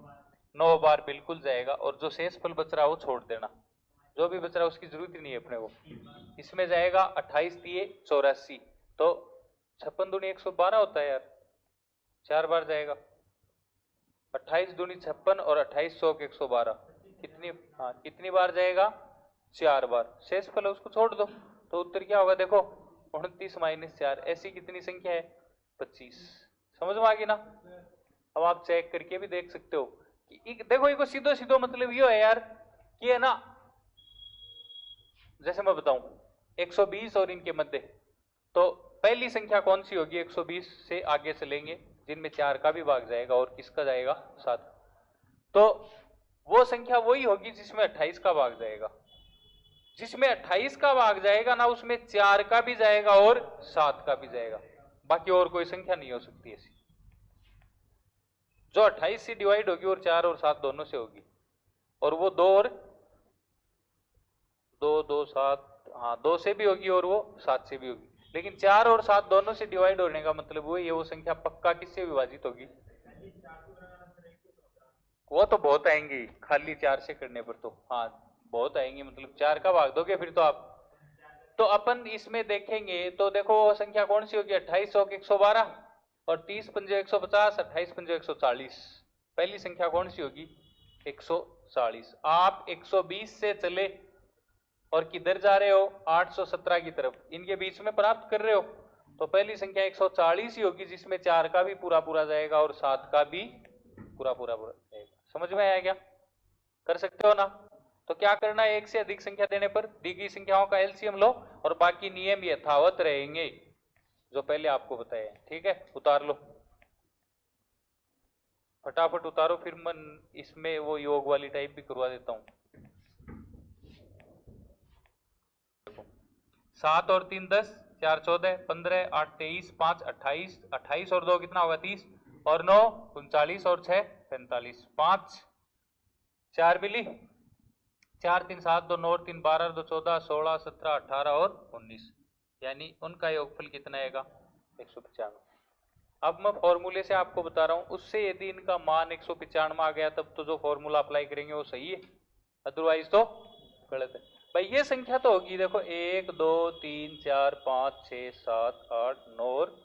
[SPEAKER 1] 9 बार बिल्कुल जाएगा। और जो शेष फल बच रहा है वो छोड़ देना, जो भी बच रहा है उसकी जरूरत ही नहीं है अपने को। इसमें जाएगा 28 3 84, तो 56 दूनी 112 होता है यार, 4 बार जाएगा। 28 दूनी 56 और 28 100 112 कितनी, हाँ कितनी बार जाएगा? 4 बार। शेष फल उसको छोड़ दो, तो उत्तर क्या होगा? देखो 29 - 4 ऐसी कितनी संख्या है? 25। समझ में आ गई ना? अब आप चेक करके भी देख सकते हो कि देखो ये सीधो सीधो मतलब ये है यार कि है ना, जैसे मैं बताऊं 120 और इनके मध्य, तो पहली संख्या कौन सी होगी? 120 से आगे चलेंगे जिनमें 4 का भी भाग जाएगा और किसका जाएगा? 7। तो वो संख्या वही होगी जिसमें 28 का भाग जाएगा। जिसमें 28 का भाग जाएगा ना, उसमें 4 का भी जाएगा और 7 का भी जाएगा, बाकी और कोई संख्या नहीं हो सकती ऐसी जो 28 से डिवाइड होगी और 4 और 7 दोनों से होगी, और वो 2 और 7, हाँ 2 से भी होगी और वो 7 से भी होगी, लेकिन 4 और 7 दोनों से डिवाइड होने का मतलब वो ये वो संख्या पक्का किससे विभाजित होगी? वो तो बहुत आएंगी खाली 4 से करने पर, तो हाँ बहुत आएंगी, मतलब 4 का भाग दोगे फिर तो आप। तो अपन इसमें देखेंगे तो देखो संख्या कौन सी होगी, 28 और 112 और 30 पंजे 150, 28 पंजे 140। पहली संख्या कौन सी होगी? 140। आप 120 से चले और किधर जा रहे हो? 817 की तरफ, इनके बीच में प्राप्त कर रहे हो, तो पहली संख्या 140 ही होगी, जिसमें 4 का भी पूरा पूरा जाएगा और 7 का भी पूरा पूरा जाएगा। समझ में आया क्या? कर सकते हो ना? तो क्या करना है, एक से अधिक संख्या देने पर दी गई संख्याओं का एलसीएम लो और बाकी नियम यथावत रहेंगे जो पहले आपको बताए। ठीक है, उतार लो फटाफट उतारो, फिर मैं इसमें वो योग वाली टाइप भी करवा देता हूं। 7 और 3 10, 4 14, 15, 8 23, 5 28, 28 और 2 कितना होगा? 30, और 9 39, और 6 45, 5 4 मिली, 4 3 7, 2 9 और 3 12, 2 14, 16 17 18 और 19, यानी उनका योगफल कितना आएगा? 195। अब मैं फॉर्मूले से आपको बता रहा हूं, उससे यदि इनका मान 195 आ गया तब तो जो फॉर्मूला अप्लाई करेंगे वो सही है, अदरवाइज तो गलत है। भाई ये संख्या तो होगी, देखो 1 2 3 4 5 6 7 8 9 और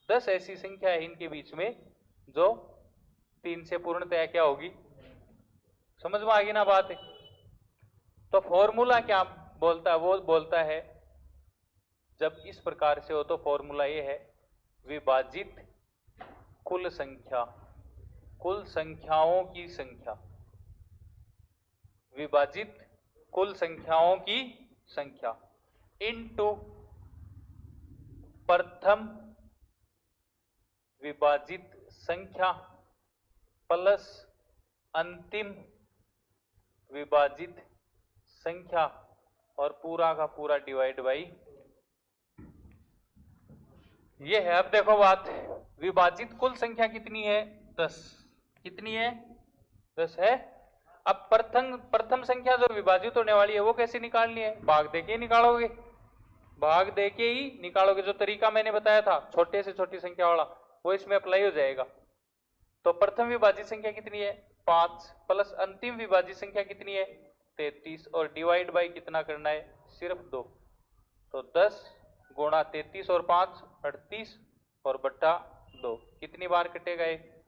[SPEAKER 1] 10 ऐसी संख्या है इनके बीच में जो 3 से पूर्णतया क्या होगी? समझ में आ गई ना बात है? तो फॉर्मूला क्या बोलता है? वो बोलता है जब इस प्रकार से हो तो फॉर्मूला ये है, विभाजित कुल संख्या, कुल संख्याओं की संख्या, विभाजित कुल संख्याओं की संख्या इनटू प्रथम विभाजित संख्या प्लस अंतिम विभाजित संख्या और पूरा का पूरा डिवाइड बाई। ये है, अब देखो बात, विभाजित कुल संख्या कितनी है? 10। कितनी है? 10 है। अब प्रथम संख्या जो विभाजित होने वाली है वो कैसे निकालनी है? भाग देके ही निकालोगे, भाग देके ही निकालोगे। जो तरीका मैंने बताया था छोटे से छोटी संख्या वाला, वो इसमें अप्लाई हो जाएगा। तो प्रथम विभाजित संख्या कितनी है? 5, प्लस अंतिम विभाजित संख्या कितनी है? 33, और डिवाइड बाई कितना करना है? सिर्फ 2। तो 10 गुणा 33 और 5 38 और बट्टा 2, कितनी बार कटेगा ये?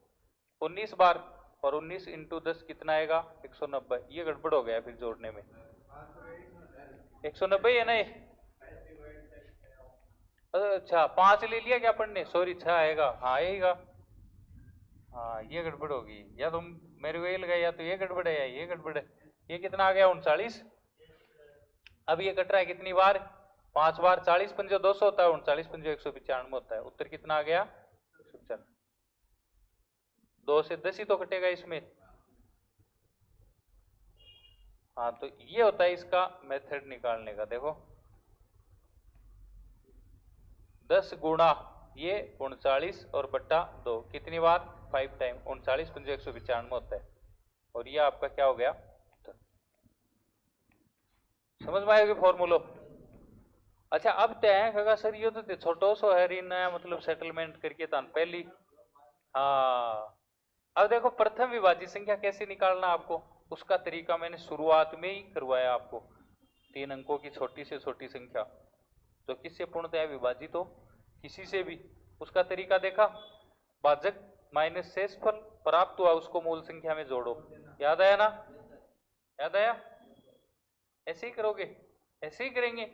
[SPEAKER 1] 19 बार, और 19 इंटू 10 कितना आएगा? 190। ये गड़बड़ हो गया फिर जोड़ने में, 190 है ना ये? अच्छा 5 ले लिया क्या पढ़ने? सॉरी 6 आएगा, हाँ आएगा, हाँ ये गड़बड़ होगी, या तुम मेरे को ये लगाया, या तो ये गड़बड़ है या ये गड़बड़ है। ये कितना आ गया? 39। अब ये कट रहा है कितनी बार? 5 बार। 40 पंजे 200 होता है, 39 पंजे 195 होता है। उत्तर कितना आ गया? 195। 2 से 10 ही तो कटेगा इसमें। हाँ तो ये होता है इसका मेथड निकालने का। देखो 10 गुणा ये 39 और बट्टा 2, कितनी बार? 5 टाइम। 39 पंजे 195 होता है, और ये आपका क्या हो गया? समझ में आएगी फॉर्मूलो? अच्छा अब तय कहा सर ये तो छोटो सो है रीन, मतलब सेटलमेंट करके था पहली। हाँ अब देखो प्रथम विभाजित संख्या कैसे निकालना आपको, उसका तरीका मैंने शुरुआत में ही करवाया आपको। 3 अंकों की छोटी से छोटी संख्या जो किससे पूर्णतया विभाजित हो, किसी से भी, उसका तरीका देखा। भाजक माइनस शेषफल प्राप्त हुआ, उसको मूल संख्या में जोड़ो। याद आया ना? याद आया? ऐसे ही करोगे, ऐसे ही करेंगे।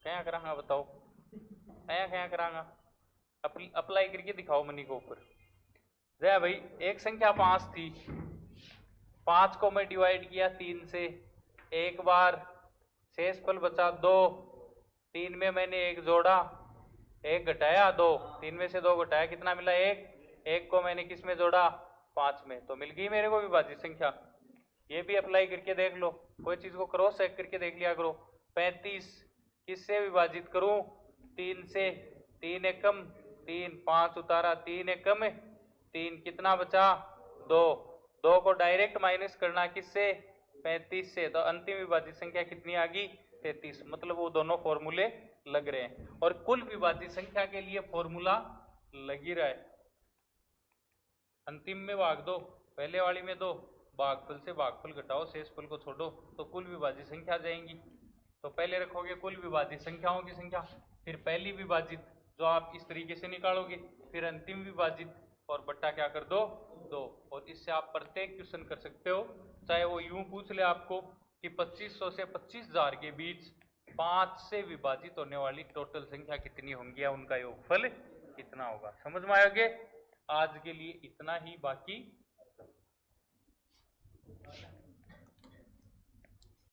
[SPEAKER 1] क्या करांगा बताओ? क्या करांगा? अप्लाई करके दिखाओ मनी को ऊपर। जय भाई एक संख्या 5 थी, 5 को मैं डिवाइड किया 3 से, एक बार, शेषफल बचा 2, 3 में मैंने 1 जोड़ा, 1 घटाया 2, 3 में से 2 घटाया, कितना मिला? 1। 1 को मैंने किस में जोड़ा 5 में, तो मिल गई मेरे को विभाजित संख्या। ये भी अप्लाई करके देख लो, कोई चीज को क्रॉस चेक करके देख लिया करो। 35 किससे विभाजित करूं 3 से, 3 एकम 3, 5 उतारा 3 एकम 3, कितना बचा 2, 2 को डायरेक्ट माइनस करना किससे 35 से, तो अंतिम विभाजित संख्या कितनी आ गई 33। मतलब वो दोनों फॉर्मूले लग रहे हैं और कुल विभाजित संख्या के लिए फॉर्मूला लग ही रहा है। अंतिम में भाग दो, पहले वाली में दो, भागफल से भागफल घटाओ, शेषफल को छोड़ो तो कुल विभाजित संख्या आ जाएंगी। तो पहले रखोगे कुल विभाजित संख्याओं की संख्या, फिर पहली विभाजित जो आप इस तरीके से निकालोगे, फिर अंतिम विभाजित और बट्टा क्या कर दो 2। और इससे आप प्रत्येक क्वेश्चन कर सकते हो, चाहे वो यूं पूछ ले आपको कि 2500 से 25,000 के बीच 5 से विभाजित होने वाली टोटल संख्या कितनी होंगी या उनका योगफल कितना होगा। समझ में आयोगे? आज के लिए इतना ही, बाकी